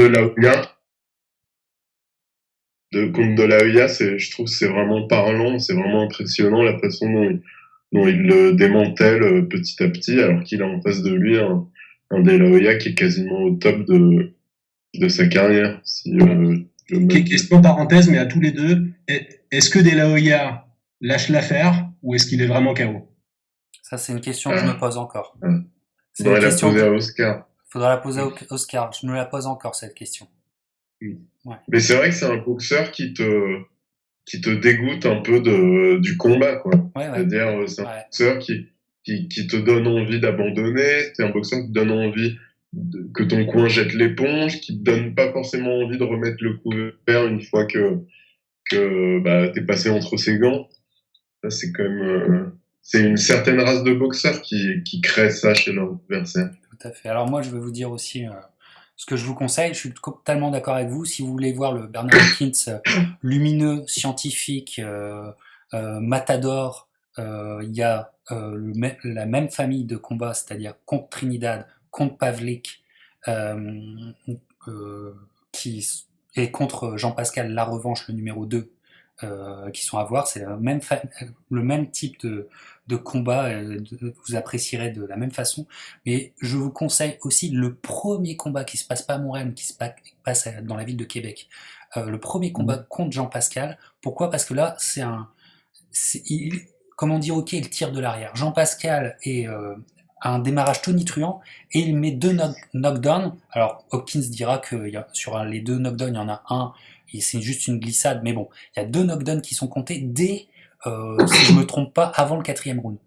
De La Hoya, je trouve que c'est vraiment parlant, c'est vraiment impressionnant la façon dont il le démantèle petit à petit, alors qu'il a en face de lui un De La Hoya qui est quasiment au top de sa carrière. Question parenthèse, mais à tous les deux, est-ce que De La Hoya lâche l'affaire ou est-ce qu'il est vraiment KO? Ça, c'est une question que je me pose encore. Faudrait la poser à Oscar. Faudra la poser à Oscar. Je me la pose encore, cette question. Ouais. Mais c'est vrai que c'est un boxeur qui te dégoûte un peu du combat, quoi. C'est-à-dire, c'est un boxeur qui te donne envie d'abandonner, c'est un boxeur qui te donne envie que ton coin jette l'éponge, qui te donne pas forcément envie de remettre le couvert une fois que t'es passé entre ses gants. Ça, c'est quand même, c'est une certaine race de boxeurs qui crée ça chez leur adversaire. tout à fait. Alors moi, je vais vous dire aussi ce que je vous conseille. Je suis totalement d'accord avec vous. Si vous voulez voir le Bernard Hopkins lumineux, scientifique, matador, il y a la même famille de combats, c'est-à-dire contre Trinidad, contre Pavlik, euh, qui et contre Jean-Pascal La Revanche, le numéro 2, qui sont à voir. C'est le même type de combat, vous apprécierez de la même façon. Mais je vous conseille aussi le premier combat qui se passe pas à Montréal, mais qui se passe dans la ville de Québec. Le premier combat contre Jean Pascal. Pourquoi? Parce que là, comment dire, ok, il tire de l'arrière. Jean Pascal a un démarrage tonitruant et il met 2 knockdowns. Alors Hopkins dira que sur les 2 knockdowns, il y en a un, et c'est juste une glissade, mais bon, il y a 2 knockdowns qui sont comptés dès, si je me trompe pas, avant le 4e round.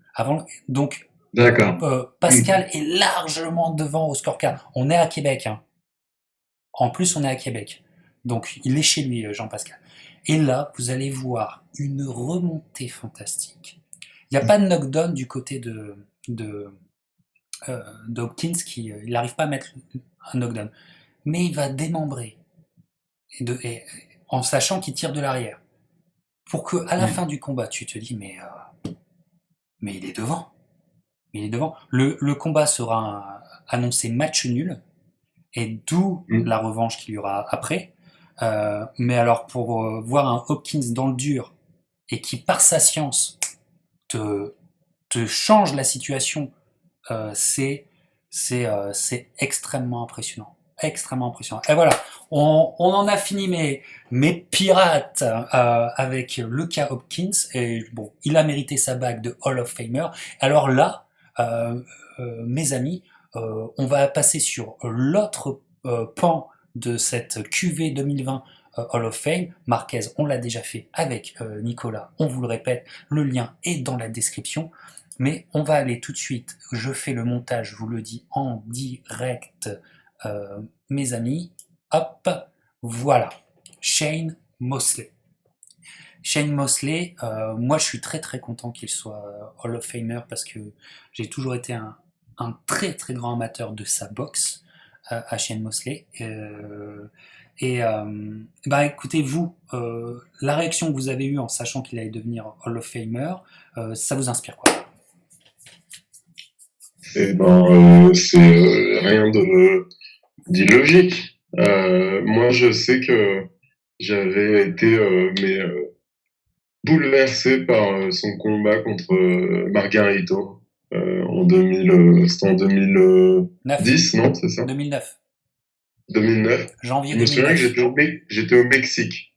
Donc, D'accord. Pascal est largement devant au scorecard. On est à Québec, hein. En plus, on est à Québec. Donc, il est chez lui, Jean Pascal. Et là, vous allez voir une remontée fantastique. Il n'y a pas de knockdown du côté de Hopkins, il n'arrive pas à mettre un knockdown. Mais il va démembrer. En sachant qu'il tire de l'arrière. Pour que, à la fin du combat, tu te dis, mais il est devant. Il est devant. Le combat sera annoncé match nul, et d'où la revanche qu'il y aura après. Mais alors, pour voir un Hopkins dans le dur, et qui, par sa science, te change la situation, c'est extrêmement impressionnant. Extrêmement impressionnant. Et voilà, on en a fini mes pirates avec le cas Hopkins. Et bon, il a mérité sa bague de Hall of Famer. Alors là, mes amis, on va passer sur l'autre pan de cette QV 2020 Hall of Fame. Marquez, on l'a déjà fait avec Nicolas, on vous le répète, le lien est dans la description. Mais on va aller tout de suite, je fais le montage, je vous le dis en direct, mes amis. Hop, voilà, Shane Mosley. Shane Mosley, moi je suis très très content qu'il soit Hall of Famer parce que j'ai toujours été un très très grand amateur de sa boxe à Shane Mosley. Écoutez, vous, la réaction que vous avez eue en sachant qu'il allait devenir Hall of Famer, ça vous inspire quoi? C'est rien d'illogique. Moi, je sais que j'avais été bouleversé par son combat contre Margarito c'était en 2010, non, c'est ça? 2009. 2009. Janvier 2009. Je me souviens que j'étais au Mexique,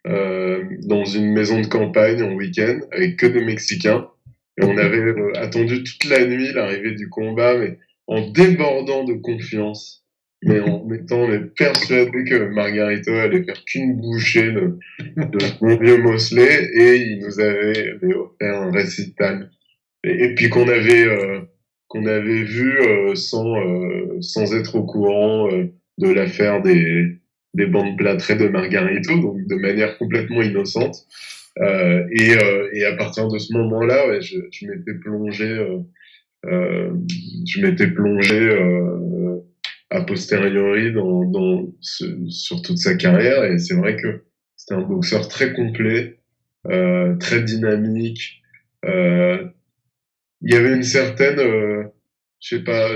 dans une maison de campagne en week-end avec que des Mexicains. Et on avait attendu toute la nuit l'arrivée du combat, mais en débordant de confiance, mais en étant persuadé que Margarito allait faire qu'une bouchée de mon vieux Mosley, et il nous avait offert un récital. Et puis qu'on avait vu sans être au courant de l'affaire des bandes plâtrées de Margarito, donc de manière complètement innocente. Et à partir de ce moment-là, ouais, je m'étais plongé a posteriori sur toute sa carrière, et c'est vrai que c'était un boxeur très complet, très dynamique. Il y avait une certaine, je sais pas,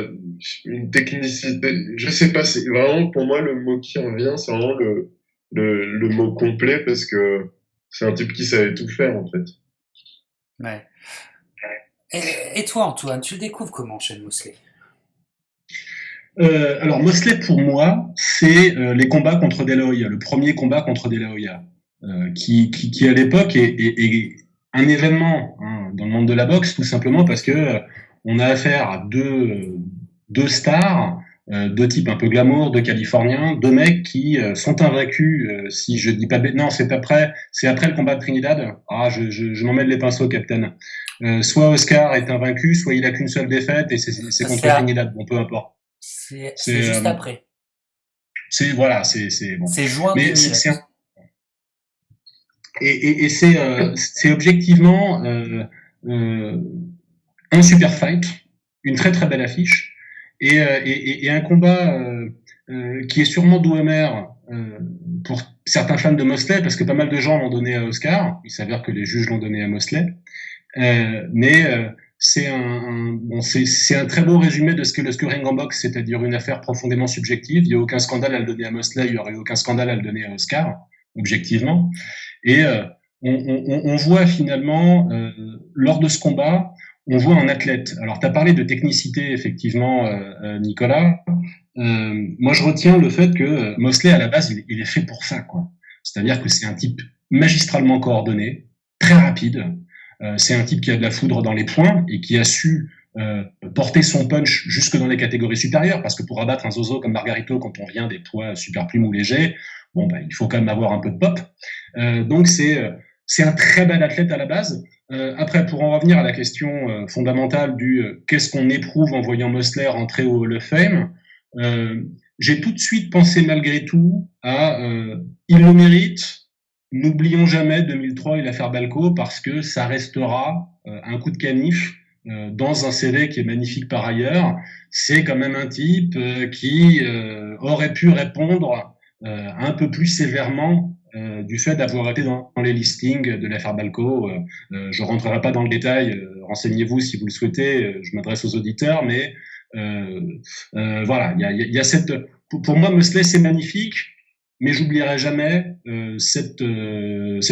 une technicité. Je sais pas, c'est vraiment pour moi le mot qui revient, c'est vraiment le mot complet, parce que c'est un type qui savait tout faire, en fait. Ouais. Et toi, Antoine, tu le découvres comment, Shane Mosley? Alors, Mosley, pour moi, c'est les combats contre De La Hoya, le premier combat contre De La Hoya, qui à l'époque est un événement dans le monde de la boxe, tout simplement parce que on a affaire à deux stars, deux types un peu glamour, deux Californiens, deux mecs qui sont invaincus. Si je dis pas non, c'est après le combat de Trinidad. Ah, je m'emmêle les pinceaux, Captain. Soit Oscar est invaincu, soit il a qu'une seule défaite et c'est contre Trinidad. Bon, peu importe. C'est juste après. C'est bon. C'est juin 2000. Et c'est objectivement un super fight, une très très belle affiche. et un combat qui est sûrement doux amer pour certains fans de Mosley, parce que pas mal de gens l'ont donné à Oscar. Il s'avère que les juges l'ont donné à Mosley. Mais c'est un très beau résumé de ce que le scoring en boxe, c'est-à-dire une affaire profondément subjective. Il n'y a aucun scandale à le donner à Mosley, il n'y aurait aucun scandale à le donner à Oscar, objectivement. Et on voit finalement, lors de ce combat, on voit un athlète. Alors, tu as parlé de technicité, effectivement, Nicolas. Moi, je retiens le fait que Mosley, à la base, il est fait pour ça, quoi. C'est-à-dire que c'est un type magistralement coordonné, très rapide. C'est un type qui a de la foudre dans les poings et qui a su porter son punch jusque dans les catégories supérieures, parce que pour abattre un zozo comme Margarito, quand on vient des poids super plumes ou légers, bon, bah, il faut quand même avoir un peu de pop. Donc c'est un très bel athlète à la base. Après, pour en revenir à la question fondamentale du qu'est-ce qu'on éprouve en voyant Mosley rentrer au Hall of Fame, j'ai tout de suite pensé malgré tout à il le mérite. N'oublions jamais 2003 et l'affaire Balco, parce que ça restera un coup de canif dans un CV qui est magnifique par ailleurs. C'est quand même un type qui aurait pu répondre un peu plus sévèrement du fait d'avoir été dans les listings de l'affaire Balco. Je rentrerai pas dans le détail, renseignez-vous si vous le souhaitez, je m'adresse aux auditeurs, mais voilà, il y a cette... Pour moi, Mosley, c'est magnifique, mais j'oublierai jamais cette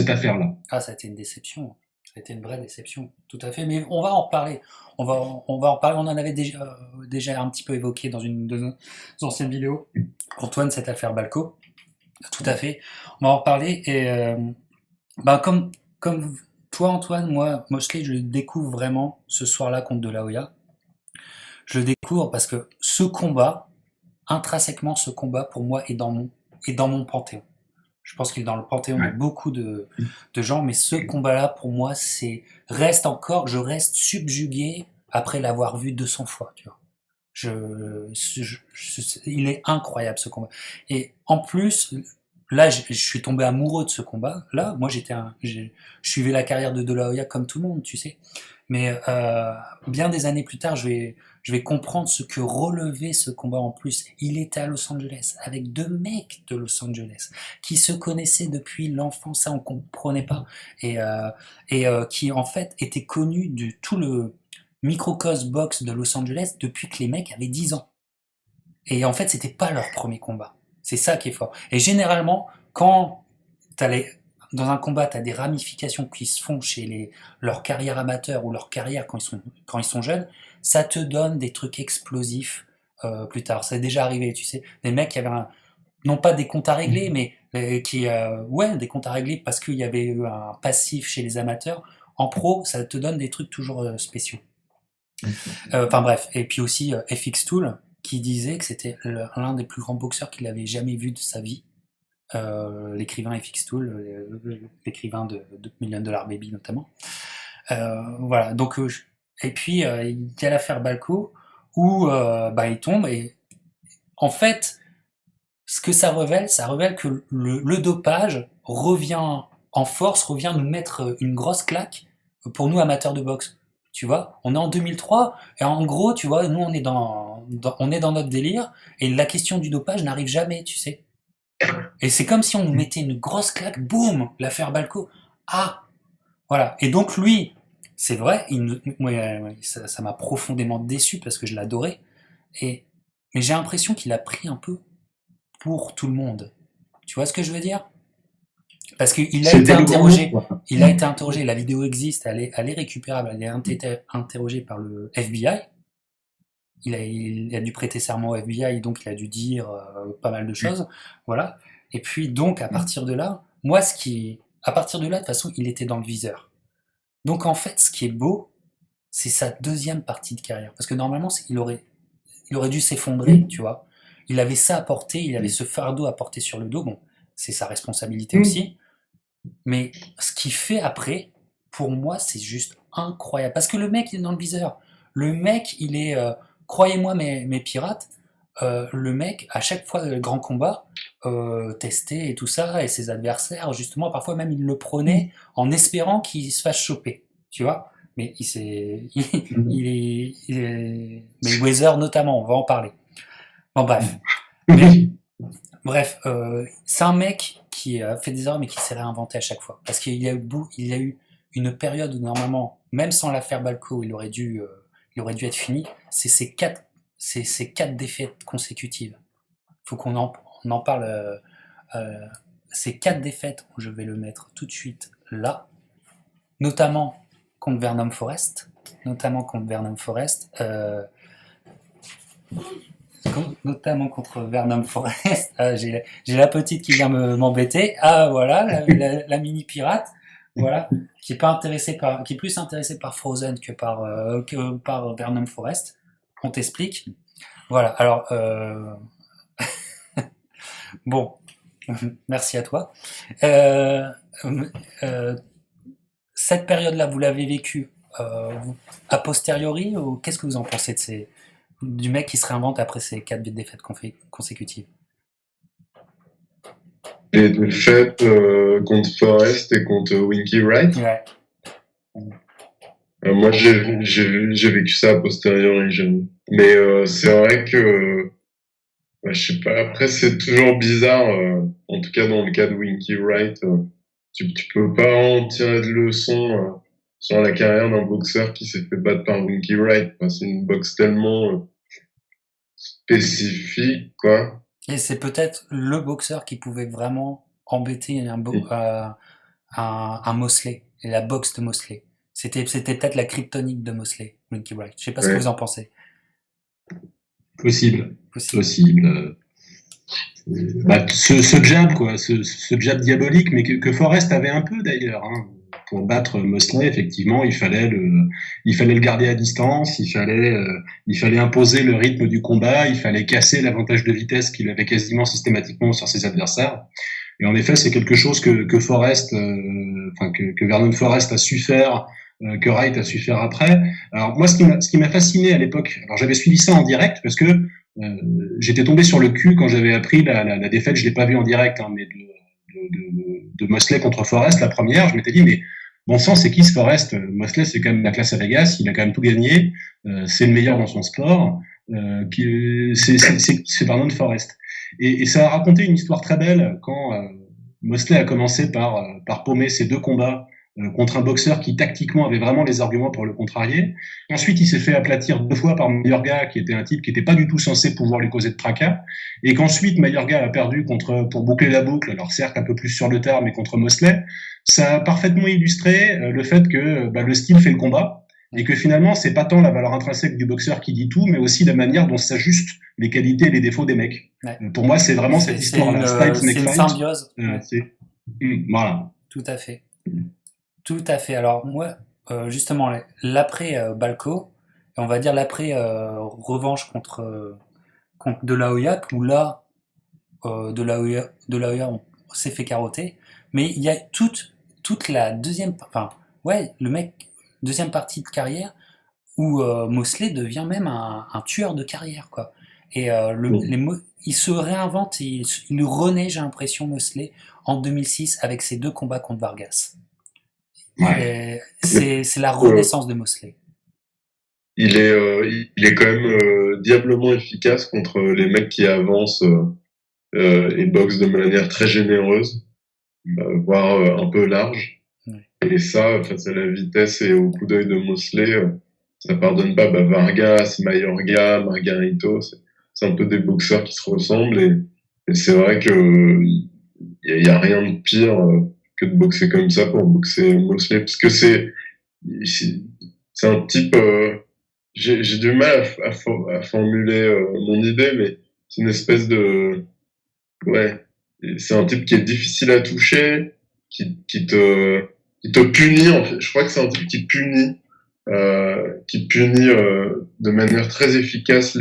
affaire-là. Ah, ça a été une déception. Ça a été une vraie déception, tout à fait. Mais on va en reparler. On va en parler. On en avait déjà un petit peu évoqué dans une de nos anciennes vidéos. Antoine, cette affaire Balco. Tout à fait. On va en reparler. Et comme toi, Antoine, moi, Mosley, je le découvre vraiment ce soir-là contre De La Hoya. Je le découvre parce que ce combat, intrinsèquement, ce combat, pour moi, est dans mon panthéon. Je pense qu'il est dans le panthéon de beaucoup de gens, mais ce combat-là, pour moi, je reste subjugué après l'avoir vu 200 fois, tu vois. Il est incroyable, ce combat. Et en plus, là, je suis tombé amoureux de ce combat. Là, moi, je suivais la carrière de La Hoya comme tout le monde, tu sais. Mais bien des années plus tard, je vais comprendre ce que relevait ce combat en plus. Il était à Los Angeles avec 2 mecs de Los Angeles qui se connaissaient depuis l'enfance, ça on comprenait pas, et qui en fait étaient connus de tout le microcosme box de Los Angeles depuis que les mecs avaient 10 ans. Et en fait, c'était pas leur premier combat. C'est ça qui est fort. Et généralement, quand dans un combat, tu as des ramifications qui se font chez leur carrière amateur ou leur carrière quand ils sont jeunes, ça te donne des trucs explosifs plus tard. Ça est déjà arrivé, tu sais. Des mecs qui avaient non pas des comptes à régler, mais des comptes à régler parce qu'il y avait eu un passif chez les amateurs. En pro, ça te donne des trucs toujours spéciaux. Enfin bref. Et puis aussi FX Tool, qui disait que c'était l'un des plus grands boxeurs qu'il avait jamais vu de sa vie. L'écrivain FX Tool, l'écrivain de Million Dollar Baby notamment. Voilà, donc et puis il y a l'affaire Balco où il tombe, et en fait ce que ça révèle que le dopage revient en force, revient nous mettre une grosse claque pour nous amateurs de boxe. Tu vois, on est en 2003 et en gros, tu vois, nous on est dans notre délire et la question du dopage n'arrive jamais, tu sais. Et c'est comme si on nous mettait une grosse claque, boum, l'affaire Balco. Ah, voilà. Et donc lui, c'est vrai, ça m'a profondément déçu parce que je l'adorais. Mais j'ai l'impression qu'il a pris un peu pour tout le monde. Tu vois ce que je veux dire? Parce qu'il a été interrogé. Il a été interrogé. La vidéo existe, elle est récupérable. Elle a été interrogée par le FBI. Il a dû prêter serment au FBI, donc il a dû dire pas mal de choses, voilà. Et puis donc à partir de là, de toute façon, il était dans le viseur. Donc en fait, ce qui est beau, c'est sa deuxième partie de carrière, parce que normalement, il aurait dû s'effondrer, tu vois. Il avait ça à porter, il avait ce fardeau à porter sur le dos. Bon, c'est sa responsabilité aussi. Mais ce qu'il fait après, pour moi, c'est juste incroyable, parce que le mec, il est dans le viseur. Le mec, il est croyez-moi mes pirates, le mec, à chaque fois le grand combat, testait et tout ça, et ses adversaires, justement, parfois même il le prenait en espérant qu'il se fasse choper, tu vois. Mais Mayweather notamment, on va en parler. Bon, bref. Mais, bref, c'est un mec qui a fait des erreurs, mais qui s'est réinventé à chaque fois. Parce qu'il y a eu une période où, normalement, même sans l'affaire Balco, il aurait dû être fini. C'est ces quatre défaites consécutives. Faut qu'on en parle. Ces 4 défaites, je vais le mettre tout de suite là, notamment contre Vernon Forest, notamment contre Vernon Forest. J'ai la petite qui vient m'embêter. Ah voilà, la mini pirate, voilà, qui est plus intéressée par Frozen que par Vernon Forest. On t'explique. Voilà. Alors bon. Merci à toi. Cette période-là, vous l'avez vécue a posteriori, ou qu'est-ce que vous en pensez du mec qui se réinvente après ces 4 défaites consécutives? Les défaites contre Forrest et contre Winky Wright. Ouais. Moi, j'ai vécu ça a posteriori, j'avoue. Mais c'est vrai que je sais pas. Après, c'est toujours bizarre. En tout cas, dans le cas de Winky Wright, tu peux pas en tirer de leçon sur la carrière d'un boxeur qui s'est fait battre par Winky Wright. C'est une boxe tellement spécifique, quoi. Et c'est peut-être le boxeur qui pouvait vraiment embêter un Mosley, et la boxe de Mosley. C'était peut-être la kryptonique de Mosley, Winky Wright. Je sais pas ce que vous en pensez. Possible. Ce jab, quoi, ce jab diabolique, mais que Forrest avait un peu d'ailleurs. Pour battre Mosley, effectivement, il fallait le garder à distance, il fallait imposer le rythme du combat, il fallait casser l'avantage de vitesse qu'il avait quasiment systématiquement sur ses adversaires. Et en effet, c'est quelque chose que Forrest, que Vernon Forrest a su faire, que Wright a su faire après. Alors moi, ce qui m'a fasciné à l'époque, alors j'avais suivi ça en direct parce que j'étais tombé sur le cul quand j'avais appris la défaite. Je l'ai pas vu en direct, mais de Mosley contre Forrest, la première. Je m'étais dit, mais bon sang, c'est qui ce Forrest? Mosley, c'est quand même la classe à Vegas. Il a quand même tout gagné. C'est le meilleur dans son sport. C'est Vernon Forrest. Et ça a raconté une histoire très belle quand Mosley a commencé par paumer ses 2 combats contre un boxeur qui tactiquement avait vraiment les arguments pour le contrarier. Ensuite, il s'est fait aplatir 2 fois par Mayorga, qui était un type qui n'était pas du tout censé pouvoir lui causer de tracas, et qu'ensuite Mayorga a perdu pour boucler la boucle, alors certes un peu plus sur le tard, mais contre Mosley. Ça a parfaitement illustré le fait que le style fait le combat, et que finalement, c'est pas tant la valeur intrinsèque du boxeur qui dit tout, mais aussi la manière dont s'ajustent les qualités et les défauts des mecs. Ouais. Pour moi, c'est vraiment cette histoire-là. C'est une symbiose. Voilà. Tout à fait. Tout à fait. Alors moi, justement, l'après Balco, on va dire l'après revanche contre De La Hoya, où là, De La Hoya on s'est fait carotter, mais il y a toute la deuxième partie de carrière où Mosley devient même un tueur de carrière, quoi. Et il se réinvente, il renaît, j'ai l'impression, Mosley, en 2006 avec ses 2 combats contre Vargas. Ouais. C'est la renaissance de Mosley. Il est quand même diablement efficace contre les mecs qui avancent et boxent de manière très généreuse, voire un peu large. Ouais. Et ça, face à la vitesse et au coup d'œil de Mosley, ça pardonne pas. Vargas, Mayorga, Margarito, c'est un peu des boxeurs qui se ressemblent, et c'est vrai que il y a rien de pire que de boxer comme ça pour boxer Mosley, parce que c'est un type, j'ai du mal à formuler mon idée, mais c'est une espèce de, c'est un type qui est difficile à toucher, qui te punit, en fait. Je crois que c'est un type qui punit de manière très efficace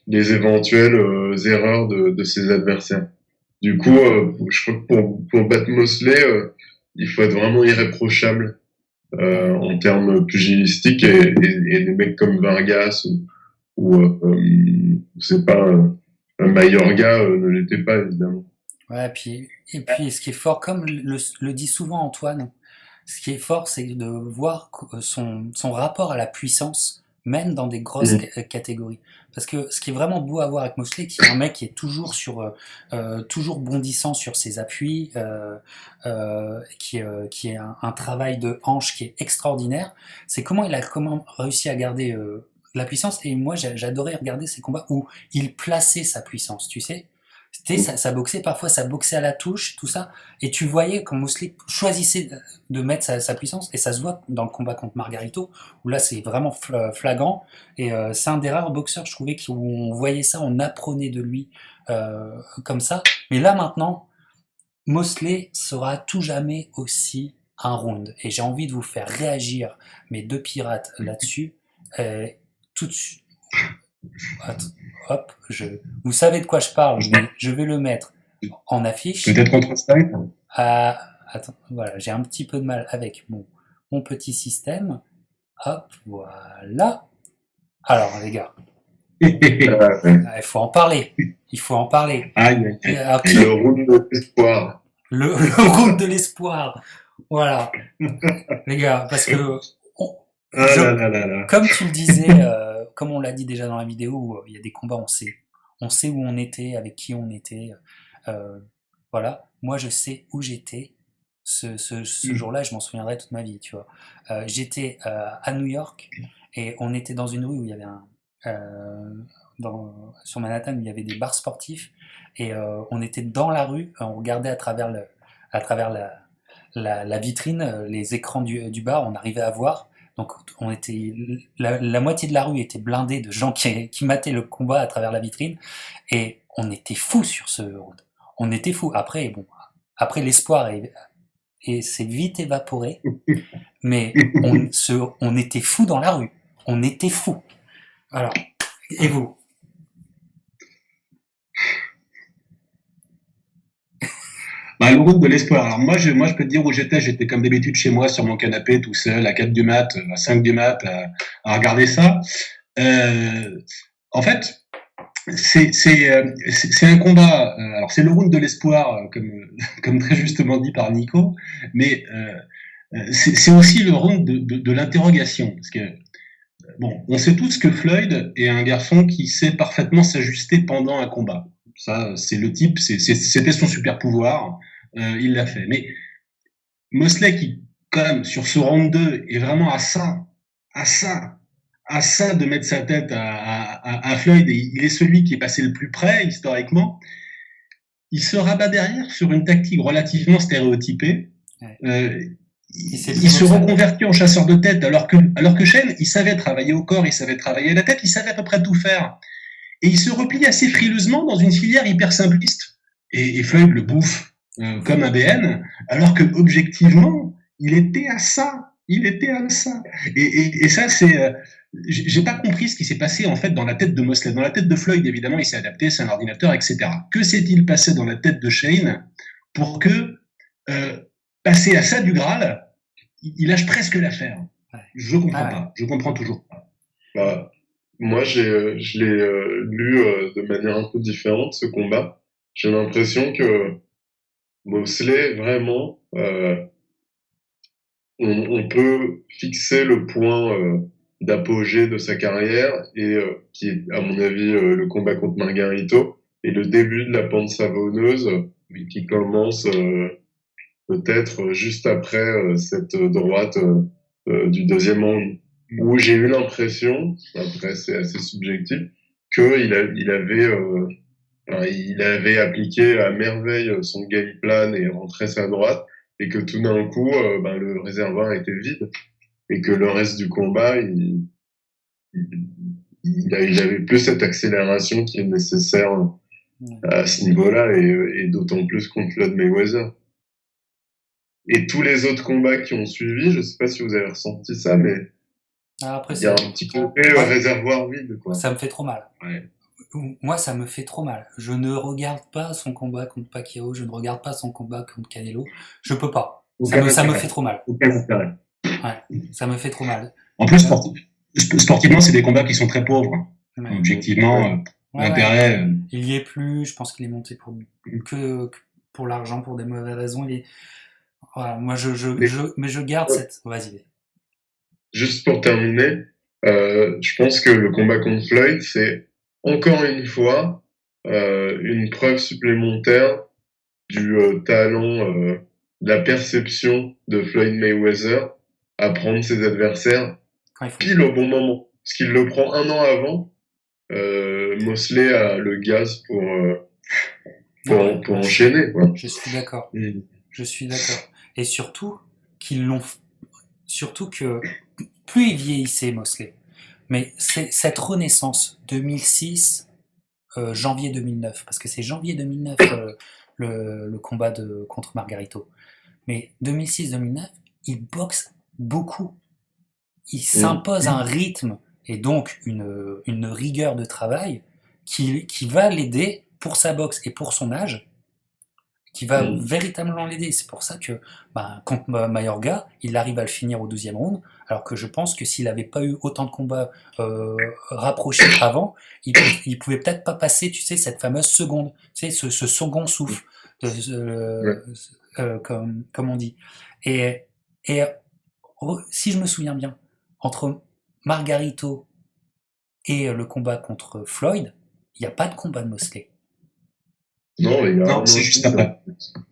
les éventuelles erreurs de ses adversaires. Du coup, je crois que pour battre Mosley, il faut être vraiment irréprochable en termes pugilistiques, et des mecs comme Vargas ou c'est pas Mayorga ne l'était pas, évidemment. Ouais, et puis ce qui est fort, comme le dit souvent Antoine, ce qui est fort, c'est de voir son rapport à la puissance, même dans des grosses catégories. Parce que ce qui est vraiment beau à voir avec Mosley, qui est un mec qui est toujours toujours bondissant sur ses appuis, qui est un travail de hanche qui est extraordinaire, c'est comment il a réussi à garder la puissance. Et moi, j'adorais regarder ces combats où il plaçait sa puissance, tu sais. Ça boxait, parfois ça boxait à la touche, tout ça, et tu voyais quand Mosley choisissait de mettre sa puissance, et ça se voit dans le combat contre Margarito, où là c'est vraiment flagrant, et c'est un des rares boxeurs, je trouvais, où on voyait ça, on apprenait de lui comme ça, mais là maintenant, Mosley sera à tout jamais aussi un round, et j'ai envie de vous faire réagir mes deux pirates là-dessus, tout de suite. Hop, vous savez de quoi je parle, mais je vais le mettre en affiche. Peut-être contre Skype. Attends, voilà, j'ai un petit peu de mal avec mon petit système. Hop, voilà. Alors, les gars, il faut en parler. Il faut en parler. Le round de l'espoir. Le round de l'espoir. Voilà. Les gars, parce que comme tu le disais, comme on l'a dit déjà dans la vidéo, où il y a des combats, on sait où on était, avec qui on était. Voilà, moi je sais où j'étais ce jour-là, je m'en souviendrai toute ma vie, tu vois. J'étais à New York et on était dans une rue où il y avait sur Manhattan, où il y avait des bars sportifs et on était dans la rue, on regardait à travers la vitrine, les écrans du bar, on arrivait à voir. Donc on était la moitié de la rue était blindée de gens qui mataient le combat à travers la vitrine et on était fous sur ce round. On était fous. Après l'espoir s'est vite évaporé, mais on était fous dans la rue. On était fous. Alors, et vous? Le round de l'espoir. Alors moi, je peux te dire où j'étais. J'étais comme d'habitude chez moi sur mon canapé, tout seul, à 4 du mat, à 5 du mat, à regarder ça. En fait, c'est un combat. Alors c'est le round de l'espoir, comme très justement dit par Nico, mais c'est aussi le round de l'interrogation, parce que bon, on sait tous que Floyd est un garçon qui sait parfaitement s'ajuster pendant un combat. Ça, c'est le type, c'était son super pouvoir. Il l'a fait. Mais Mosley, qui, quand même, sur ce round 2, est vraiment à ça de mettre sa tête à Floyd, et il est celui qui est passé le plus près, historiquement, il se rabat derrière sur une tactique relativement stéréotypée. Il se reconvertit en chasseur de tête, alors que Shane, il savait travailler au corps, il savait travailler à la tête, il savait à peu près tout faire. Et il se replie assez frileusement dans une filière hyper simpliste. Et Floyd le bouffe comme un BN, alors que objectivement, il était à ça. Et ça, c'est, j'ai pas compris ce qui s'est passé en fait dans la tête de Mosley. Dans la tête de Floyd, évidemment, il s'est adapté, c'est un ordinateur, etc. Que s'est-il passé dans la tête de Shane pour que passer à ça du Graal, il lâche presque l'affaire. Je comprends pas. Je comprends toujours pas. Moi, je l'ai lu de manière un peu différente, ce combat. J'ai l'impression que Mosley, vraiment, on peut fixer le point d'apogée de sa carrière, et qui est, à mon avis, le combat contre Margarito, et le début de la pente savonneuse, qui commence peut-être juste après cette droite du deuxième round, où j'ai eu l'impression, après c'est assez subjectif, qu'il avait appliqué à merveille son game plan et rentré sa droite, et que tout d'un coup, le réservoir était vide, et que le reste du combat, il avait plus cette accélération qui est nécessaire à ce niveau-là, et d'autant plus contre Floyd Mayweather. Et tous les autres combats qui ont suivi, je sais pas si vous avez ressenti ça, mais après, il y a un petit côté réservoir vide, quoi. Ça me fait trop mal. Ouais. Moi, ça me fait trop mal. Je ne regarde pas son combat contre Pacquiao, je ne regarde pas son combat contre Canelo. Je peux pas. Ça me fait trop mal. Ça me fait trop mal. En plus, sportivement, c'est des combats qui sont très pauvres. Objectivement, l'intérêt. Il y est plus. Je pense qu'il est monté que pour l'argent, pour des mauvaises raisons. Voilà, moi, Mais mais je garde euh, cette. Vas-y. juste pour terminer, je pense que le combat contre Floyd, c'est encore une fois une preuve supplémentaire du talent, de la perception de Floyd Mayweather à prendre ses adversaires Quand il faut. pile au bon moment. Parce qu'il le prend un an avant, Mosley a le gaz Ah ouais, pour enchaîner, quoi. je suis d'accord. Mm. Je suis d'accord. Et surtout, qu'ils l'ont. Surtout que plus il vieillissait, Mosley, mais c'est cette renaissance 2006, janvier 2009, parce que c'est janvier 2009 le combat contre Margarito. Mais 2006-2009, il boxe beaucoup. Il Mm. s'impose un rythme et donc une rigueur de travail qui va l'aider pour sa boxe et pour son âge, qui va Mm. véritablement l'aider. C'est pour ça que contre Mayorga, il arrive à le finir au 12e round, alors que je pense que s'il n'avait pas eu autant de combats rapprochés avant, il pouvait peut-être pas passer, tu sais, cette fameuse seconde, tu sais, ce second souffle, Ouais. comme on dit. Et, et si je me souviens bien, entre Margarito et le combat contre Floyd, il n'y a pas de combat de Mosley. Non, il y a Non, un c'est an juste de ça. après.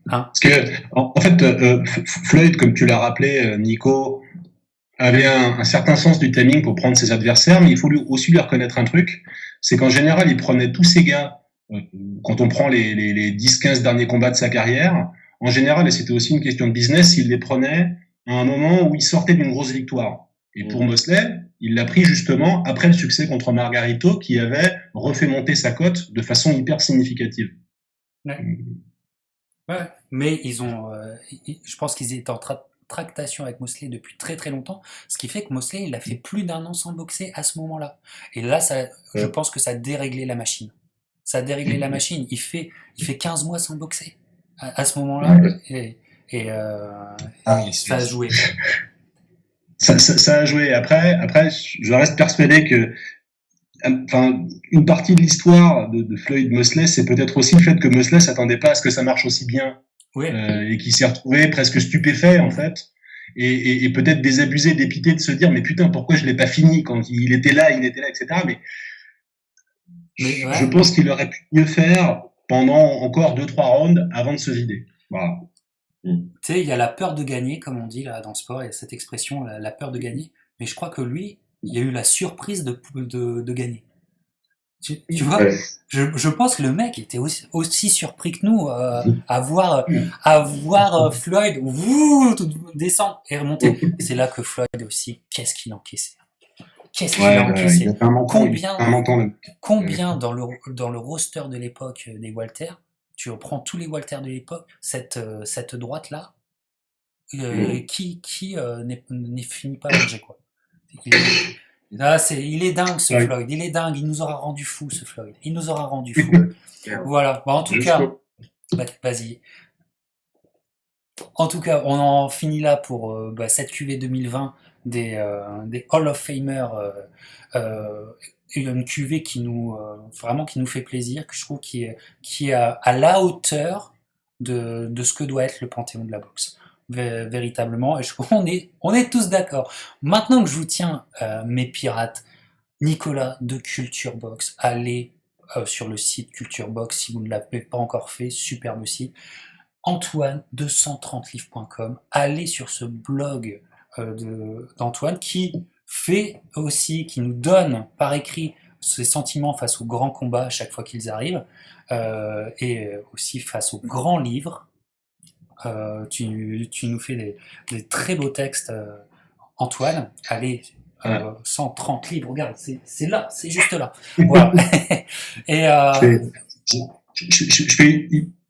Hein. Parce que, en fait, Floyd, comme tu l'as rappelé, Nico, avait un certain sens du timing pour prendre ses adversaires, mais il faut aussi lui reconnaître un truc, c'est qu'en général, il prenait tous ses gars, quand on prend les 10-15 derniers combats de sa carrière, en général, et c'était aussi une question de business, il les prenait à un moment où il sortait d'une grosse victoire. Et pour Mm. Mosley, il l'a pris justement après le succès contre Margarito, qui avait refait monter sa cote de façon hyper significative. Ouais. Ouais. Mais je pense qu'ils étaient en tractation avec Mosley depuis très très longtemps, ce qui fait que Mosley, il a fait plus d'un an sans boxer à ce moment-là. Et là, je Ouais. pense que ça a déréglé la machine. Ça a déréglé la machine. Il fait 15 mois sans boxer à ce moment-là. Ouais. Et Ah oui, ça a joué. ça a joué. Après, je reste persuadé que, enfin, une partie de l'histoire de Floyd Mosley, c'est peut-être aussi le fait que Mosley s'attendait pas à ce que ça marche aussi bien, Oui. et qu'il s'est retrouvé presque stupéfait en fait, et peut-être désabusé, dépité de se dire mais putain pourquoi je l'ai pas fini quand il était là, etc. Mais Mais je ouais. pense qu'il aurait pu mieux faire pendant encore 2-3 rounds avant de se vider. Voilà. Mm. Tu sais, il y a la peur de gagner, comme on dit là dans le sport, il y a cette expression, la peur de gagner. Mais je crois que lui, il y a eu la surprise de gagner. Tu vois, Ouais. je pense que le mec était aussi surpris que nous à voir Floyd tout descendre et remonter. Et c'est là que Floyd aussi, qu'est-ce qu'il encaissait. Qu'est-ce qu'il a Ouais, il encaissé. a fait un menton, Combien dans le roster de l'époque des Walter, tu reprends tous les Walter de l'époque, cette droite-là, Mm. qui n'est fini pas à manger, quoi. Il est, il est dingue ce ouais. Floyd, il est dingue, il nous aura rendu fou ce Floyd, il nous aura rendu fou. Voilà, en tout Juste cas, vas-y. En tout cas, on en finit là pour cette QV 2020 des Hall of Famer, une QV qui nous vraiment qui nous fait plaisir, que je trouve qui est à la hauteur de ce que doit être le panthéon de la boxe. Véritablement, et on est tous d'accord. Maintenant que je vous tiens, mes pirates, Nicolas de Culture Box, allez sur le site Culture Box si vous ne l'avez pas encore fait, superbe site. Antoine de 130livres.com, allez sur ce blog d'Antoine qui fait aussi, qui nous donne par écrit ses sentiments face aux grands combats à chaque fois qu'ils arrivent, et aussi face aux grands livres. Tu nous fais des très beaux textes, Antoine. Allez, 130 livres, regarde, c'est là, c'est juste là. Voilà. Et Je fais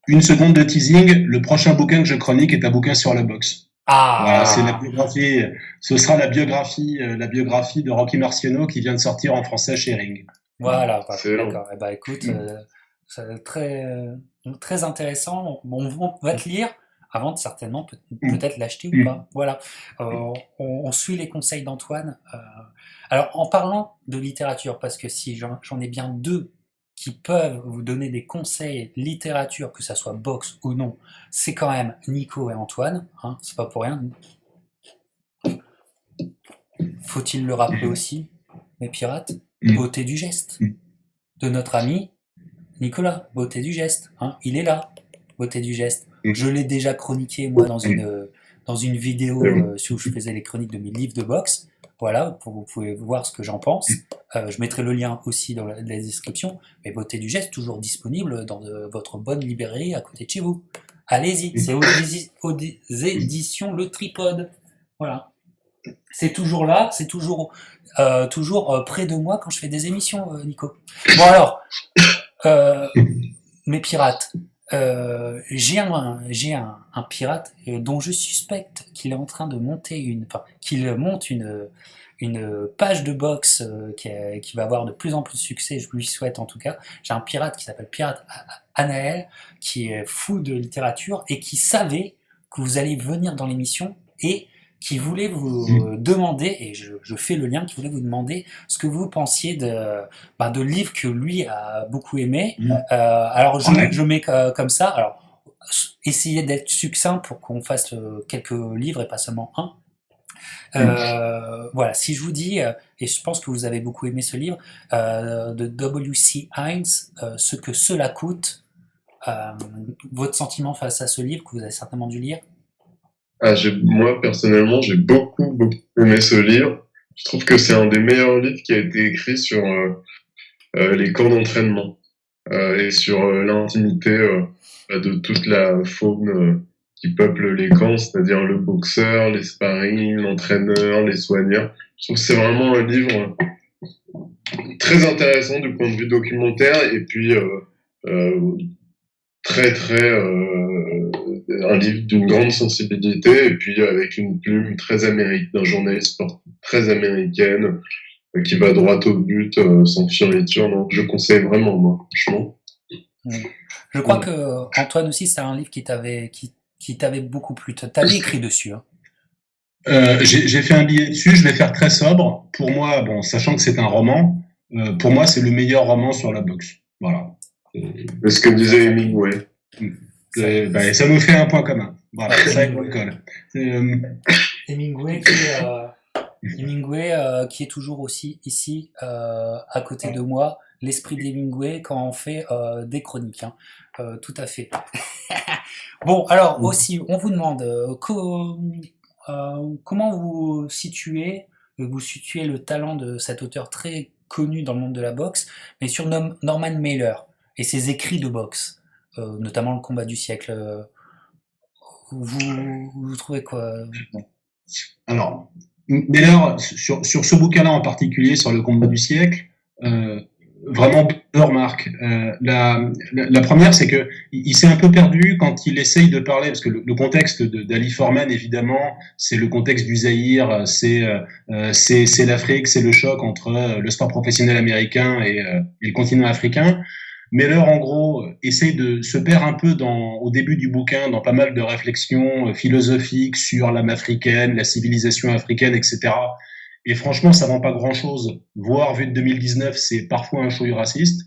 une seconde de teasing. Le prochain bouquin que je chronique est un bouquin sur la boxe. Voilà, c'est la biographie. Ce sera la biographie de Rocky Marciano qui vient de sortir en français chez Ring. Voilà, Excellent. d'accord. Eh ben, écoute, c'est très intéressant. Bon, on va te lire avant de certainement peut-être l'acheter ou pas. Voilà. On suit les conseils d'Antoine. Alors, en parlant de littérature, parce que si j'en ai bien deux qui peuvent vous donner des conseils littérature, que ça soit boxe ou non, c'est quand même Nico et Antoine, hein, c'est pas pour rien. Faut-il le rappeler aussi, mes pirates, beauté du geste de notre ami Nicolas, beauté du geste, hein, il est là, beauté du geste. Je l'ai déjà chroniqué moi dans une vidéo où je faisais les chroniques de mes livres de boxe. Voilà, vous pouvez voir ce que j'en pense. Je mettrai le lien aussi dans la description. Mais beauté du geste toujours disponible dans votre bonne librairie à côté de chez vous. Allez-y, c'est aux éditions Le Tripode. Voilà. C'est toujours là, c'est toujours près de moi quand je fais des émissions, Nico. Bon alors, mes pirates, j'ai un pirate dont je suspecte qu'il est en train de monter qu'il monte une page de boxe qui va avoir de plus en plus de succès, je lui souhaite en tout cas. J'ai un pirate qui s'appelle Pirate Anaël, qui est fou de littérature et qui savait que vous allez venir dans l'émission et qui voulait vous demander, et je fais le lien, qui voulait vous demander ce que vous pensiez de livres que lui a beaucoup aimé. Alors je mets comme ça, alors essayez d'être succinct pour qu'on fasse quelques livres et pas seulement un. Voilà, si je vous dis, et je pense que vous avez beaucoup aimé ce livre, de W.C. Hines, Ce que cela coûte, votre sentiment face à ce livre que vous avez certainement dû lire? Moi, personnellement, j'ai beaucoup aimé ce livre. Je trouve que c'est un des meilleurs livres qui a été écrit sur les camps d'entraînement et sur l'intimité de toute la faune qui peuple les camps, c'est-à-dire le boxeur, les sparring, l'entraîneur, les soigneurs. Je trouve que c'est vraiment un livre très intéressant du point de vue documentaire et puis un livre d'une grande sensibilité et puis avec une plume très américaine, d'un journaliste très américaine qui va droit au but sans fioriture. Donc je conseille vraiment, moi, franchement. Je crois que Antoine aussi, c'est un livre qui t'avait beaucoup plu. T'avais écrit dessus. Hein. J'ai fait un billet dessus. Je vais faire très sobre. Pour moi, sachant que c'est un roman, pour moi c'est le meilleur roman sur la boxe. Voilà. C'est ce que disait Hemingway. Ça nous fait un point commun. Voilà, ça colle. Hemingway qui est toujours aussi ici à côté de moi. L'esprit d'Hemingway quand on fait des chroniques. Hein. Tout à fait. Bon, alors aussi, on vous demande comment vous situez le talent de cet auteur très connu dans le monde de la boxe, mais sur Norman Mailer et ses écrits de boxe, notamment le combat du siècle. Vous trouvez quoi? Alors, Mailer, sur ce bouquin-là en particulier, sur le combat du siècle, vraiment deux remarques. La première, c'est que il s'est un peu perdu quand il essaye de parler, parce que le contexte d'Ali Foreman, évidemment, c'est le contexte du Zaïre, c'est l'Afrique, c'est le choc entre le sport professionnel américain et le continent africain. Mailer, en gros, essaye de se perdre un peu au début du bouquin dans pas mal de réflexions philosophiques sur l'âme africaine, la civilisation africaine, etc. Et franchement, ça vend pas grand-chose. Voire, vu de 2019, c'est parfois un chouïa raciste.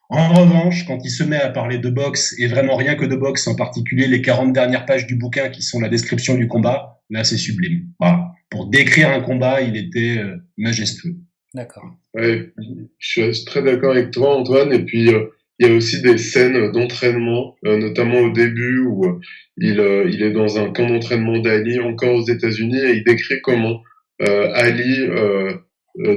En revanche, quand il se met à parler de boxe, et vraiment rien que de boxe, en particulier les 40 dernières pages du bouquin qui sont la description du combat, là, c'est sublime. Voilà. Pour décrire un combat, il était majestueux. D'accord. Ouais, je suis très d'accord avec toi, Antoine. Et puis, il y a aussi des scènes d'entraînement, notamment au début où il est dans un camp d'entraînement d'Ali, encore aux États-Unis, et il décrit comment Ali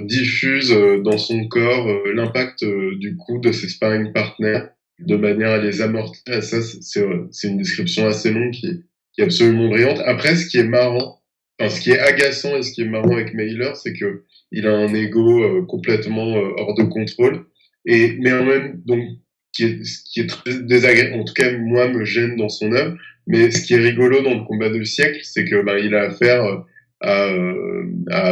diffuse dans son corps l'impact du coup de ses sparring partners de manière à les amortir. Et ça, c'est une description assez longue qui est absolument brillante. Après, ce qui est marrant, ce qui est agaçant et ce qui est marrant avec Mailer, c'est que il a un ego complètement hors de contrôle, mais en même donc ce qui est très désagréable, en tout cas moi me gêne dans son œuvre. Mais ce qui est rigolo dans le combat du siècle, c'est que il a affaire à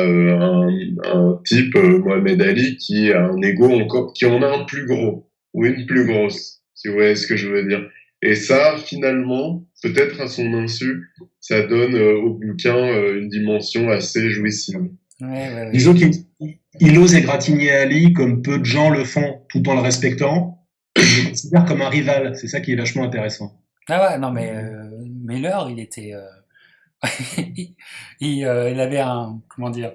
un type, Mohamed Ali, qui a un ego encore, qui en a un plus gros, ou une plus grosse, si vous voyez ce que je veux dire. Et ça, finalement, peut-être à son insu, ça donne au bouquin une dimension assez jouissive. Ouais. Disons qu'il ose égratigner Ali comme peu de gens le font, tout en le respectant. Il le considère comme un rival. C'est ça qui est vachement intéressant. Ah ouais, non, mais Miller, il était. Il, il avait un. Comment dire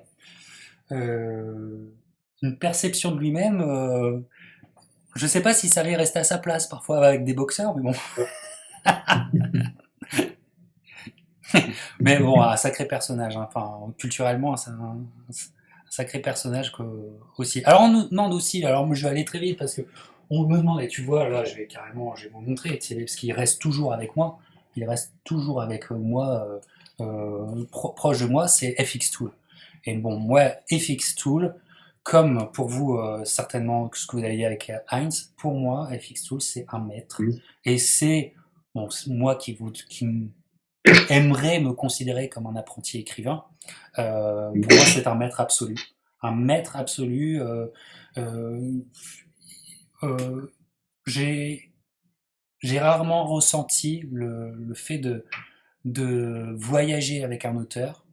une perception de lui-même. Je sais pas si ça allait rester à sa place parfois avec des boxeurs, mais bon. Mais bon, un sacré personnage, hein. Enfin, culturellement, c'est un sacré personnage aussi. Alors, on nous demande aussi, alors moi je vais aller très vite parce que on me demande, et tu vois, là, je vais vous montrer, tu sais, parce qu'il reste toujours avec moi, il reste toujours avec moi, proche de moi, c'est FX Tool. Et bon, moi, FX Tool, comme pour vous, certainement, ce que vous avez dit avec Heinz, pour moi, FX Tool, c'est un maître. Oui. Et c'est, bon, moi qui aimerais me considérer comme un apprenti écrivain, pour moi, c'est un maître absolu. Un maître absolu. Euh, euh, j'ai j'ai rarement ressenti le fait de voyager avec un auteur,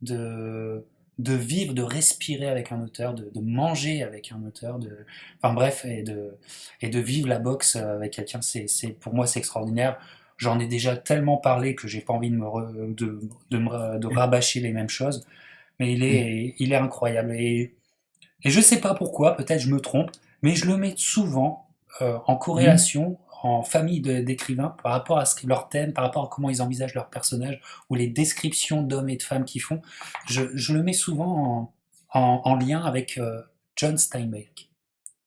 de, de vivre, de respirer avec un auteur, de manger avec un auteur, enfin bref, et de vivre la boxe avec quelqu'un, pour moi c'est extraordinaire. J'en ai déjà tellement parlé que j'ai pas envie de rabâcher les mêmes choses, mais il est incroyable. Et je sais pas pourquoi, peut-être je me trompe, mais je le mets souvent en corrélation en famille d'écrivains par rapport à leur thème, par rapport à comment ils envisagent leurs personnages ou les descriptions d'hommes et de femmes qu'ils font. Je le mets souvent en lien avec John Steinbeck,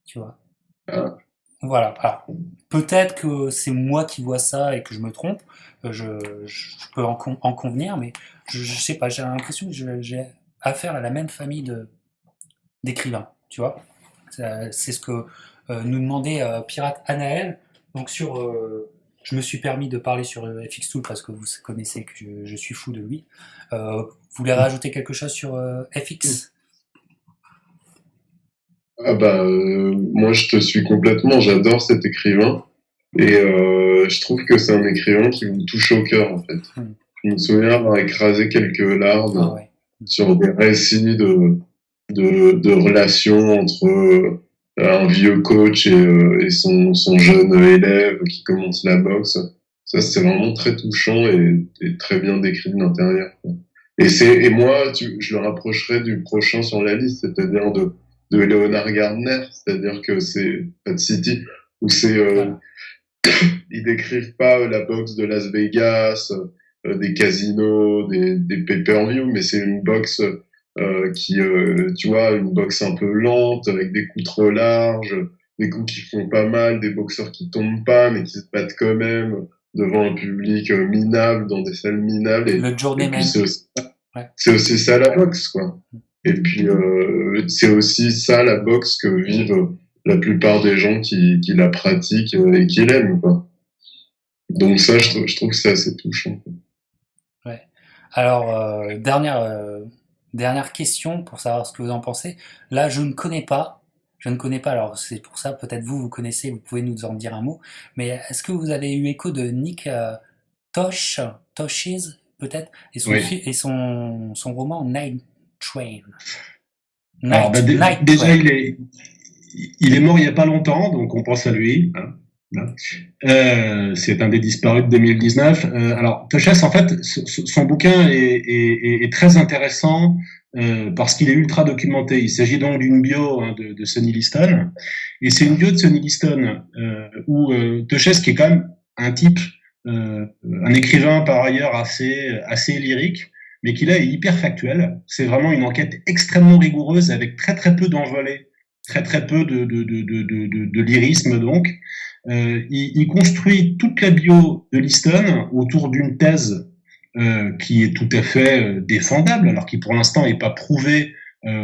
tu vois. Ah, Voilà. Alors, peut-être que c'est moi qui vois ça et que je me trompe. Je peux en convenir, mais je sais pas. J'ai l'impression que j'ai affaire à la même famille d'écrivains, tu vois. C'est ce que nous demandait Pirate Anaël. Donc je me suis permis de parler sur FX Tool parce que vous connaissez que je suis fou de lui. Vous voulez rajouter quelque chose sur FX? ah bah, moi je te suis complètement, j'adore cet écrivain et je trouve que c'est un écrivain qui me touche au cœur en fait. Hmm. Je me souviens avoir écrasé quelques Ah larmes ouais. sur des récits de relations entre un vieux coach et son jeune élève qui commence la boxe. Ça, c'est vraiment très touchant et très bien décrit de l'intérieur, quoi. Et moi, je le rapprocherais du prochain sur la liste, c'est-à-dire de Leonard Gardner, c'est-à-dire que c'est Bad City, où Voilà. ils décrivent pas la boxe de Las Vegas, des casinos, des pay-per-view, mais c'est une boxe tu vois, une boxe un peu lente, avec des coups trop larges, des coups qui font pas mal, des boxeurs qui tombent pas, mais qui se battent quand même devant un public minable, dans des salles minables. Le Et puis Journeyman. Ouais. c'est aussi ça la boxe, quoi. Et puis c'est aussi ça la boxe que vivent la plupart des gens qui la pratiquent et qui l'aiment, quoi. Donc ça, je trouve que c'est assez touchant, quoi. Ouais. Alors, dernière question pour savoir ce que vous en pensez. Là, je ne connais pas. Je ne connais pas, alors c'est pour ça, peut-être vous connaissez, vous pouvez nous en dire un mot. Mais est-ce que vous avez eu écho de Nick Tosches, peut-être, et Oui. son roman Night Train? Alors, bah, Night déjà, Train. il est mort il y a pas longtemps, donc on pense à lui, hein. Hein. C'est un des disparus de 2019. Alors, Tochès, en fait, son bouquin est très intéressant parce qu'il est ultra documenté. Il s'agit donc d'une bio, hein, de Sonny Liston. Et c'est une bio de Sonny Liston où Tochès, qui est quand même un type, un écrivain par ailleurs assez lyrique, mais qui là est hyper factuel. C'est vraiment une enquête extrêmement rigoureuse avec très très peu d'envolées, très très peu de lyrisme donc. Il construit toute la bio de Liston autour d'une thèse qui est tout à fait défendable, alors qui pour l'instant n'est pas prouvée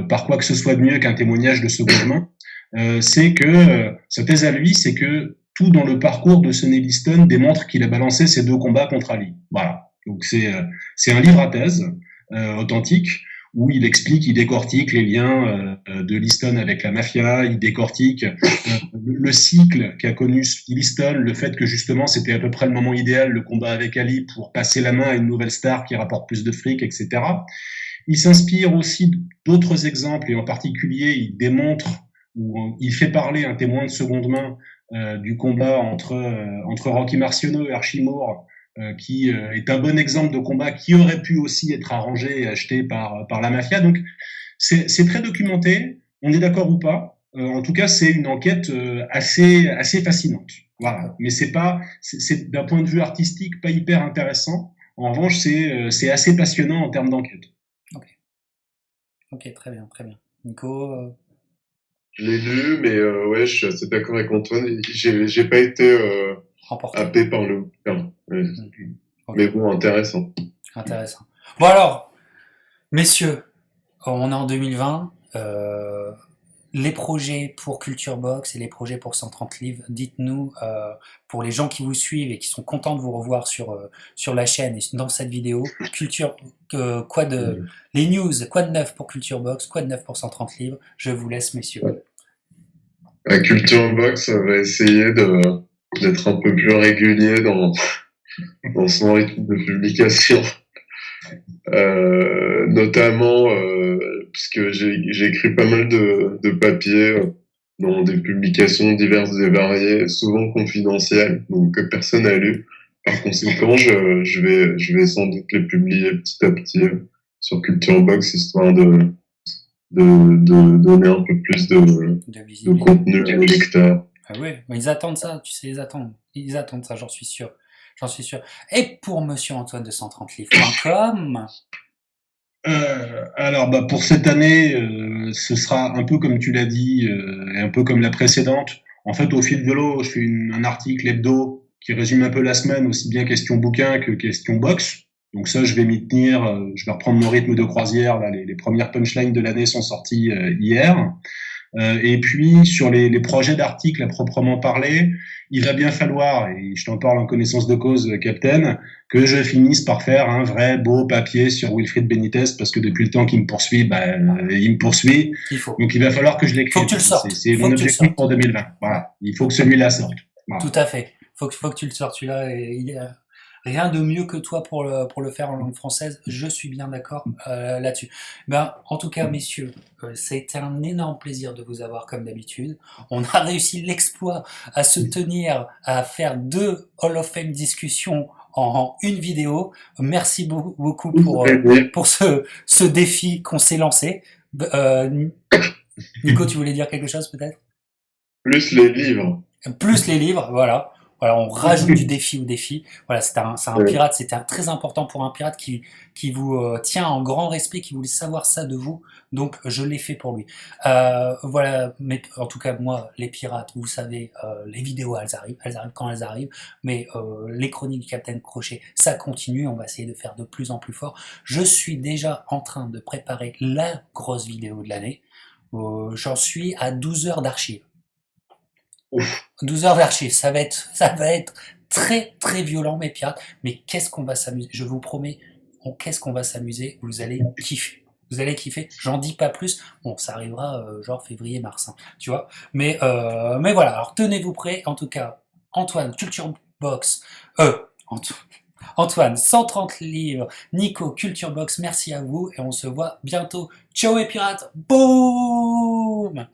par quoi que ce soit de mieux qu'un témoignage de seconde main. C'est que sa thèse à lui, c'est que tout dans le parcours de Sonny Liston démontre qu'il a balancé ses 2 combats contre Ali. Voilà. Donc c'est un livre à thèse authentique où il explique, il décortique les liens de Liston avec la mafia, il décortique le cycle qu'a connu Liston, le fait que justement c'était à peu près le moment idéal, le combat avec Ali, pour passer la main à une nouvelle star qui rapporte plus de fric, etc. Il s'inspire aussi d'autres exemples, et en particulier il démontre, ou il fait parler un témoin de seconde main du combat entre Rocky Marciano et Archimore, qui est un bon exemple de combat qui aurait pu aussi être arrangé et acheté par la mafia. Donc c'est très documenté, on est d'accord ou pas. En tout cas, c'est une enquête assez fascinante. Voilà. Mais c'est d'un point de vue artistique pas hyper intéressant. En revanche, c'est assez passionnant en termes d'enquête. Ok, très bien, très bien. Nico, Je l'ai lu, mais ouais, je suis assez d'accord avec Antoine. J'ai pas été remporté. happé par le bouquin. Ouais. Ok, Mais bon, intéressant. intéressant. Bon alors, messieurs, on est en 2020. Les projets pour Culture Box et les projets pour 130 livres, dites-nous, pour les gens qui vous suivent et qui sont contents de vous revoir sur la chaîne et dans cette vidéo, les news, quoi de neuf pour Culture Box, quoi de neuf pour 130 livres, je vous laisse, messieurs. La Culture Box va essayer d'être un peu plus régulier dans son rythme de publication. Notamment puisque j'ai écrit pas mal de papiers dans des publications diverses et variées, souvent confidentielles, donc que personne n'a lu. Par conséquent, je vais sans doute les publier petit à petit sur Culture Box, histoire de donner un peu plus de contenu aux lecteurs. Ah oui, mais ils attendent ça, tu sais, ils attendent ça, j'en suis sûr. Et pour Monsieur Antoine de 130livres.com. Alors, pour cette année, ce sera un peu comme tu l'as dit, et un peu comme la précédente. En fait, au fil de l'eau, je fais un article hebdo qui résume un peu la semaine, aussi bien question bouquin que question box. Donc ça, je vais m'y tenir. Je vais reprendre mon rythme de croisière. Là, les premières punchlines de l'année sont sorties hier. Et puis sur les projets d'articles à proprement parler, il va bien falloir, et je t'en parle en connaissance de cause, Captain, que je finisse par faire un vrai beau papier sur Wilfried Benitez, parce que depuis le temps qu'il me poursuit, il me poursuit. Donc il va falloir que je l'écrive. Faut que tu le sortes. C'est mon objectif pour 2020. Voilà. Il faut que celui-là sorte. Voilà. Tout à fait. Faut que tu le sortes celui-là. Et il y a rien de mieux que toi pour le faire en langue française. Je suis bien d'accord là-dessus. En tout cas, messieurs, ça a été un énorme plaisir de vous avoir comme d'habitude. On a réussi l'exploit à se tenir, à faire 2 Hall of Fame discussions en une vidéo. Merci beaucoup pour ce défi qu'on s'est lancé. Nico, tu voulais dire quelque chose peut-être ? Plus les livres. Plus les livres, voilà. Voilà, on rajoute du défi au défi. Voilà, c'est un pirate, c'était très important pour un pirate qui vous tient en grand respect, qui voulait savoir ça de vous. Donc, je l'ai fait pour lui. Voilà, mais en tout cas, moi, les pirates, vous savez, les vidéos, elles arrivent quand elles arrivent. Mais les chroniques du Capitaine Crochet, ça continue. On va essayer de faire de plus en plus fort. Je suis déjà en train de préparer la grosse vidéo de l'année. J'en suis à 12 heures d'archives. 12 heures d'archives, ça va être très très violent mes pirates, mais qu'est-ce qu'on va s'amuser, je vous promets, qu'est-ce qu'on va s'amuser, vous allez kiffer, j'en dis pas plus, bon ça arrivera genre février-mars, hein, tu vois, mais voilà, alors tenez-vous prêts, en tout cas, Antoine, Culture Box, Antoine, 130 livres, Nico, Culture Box, merci à vous, et on se voit bientôt, ciao les pirates, boum.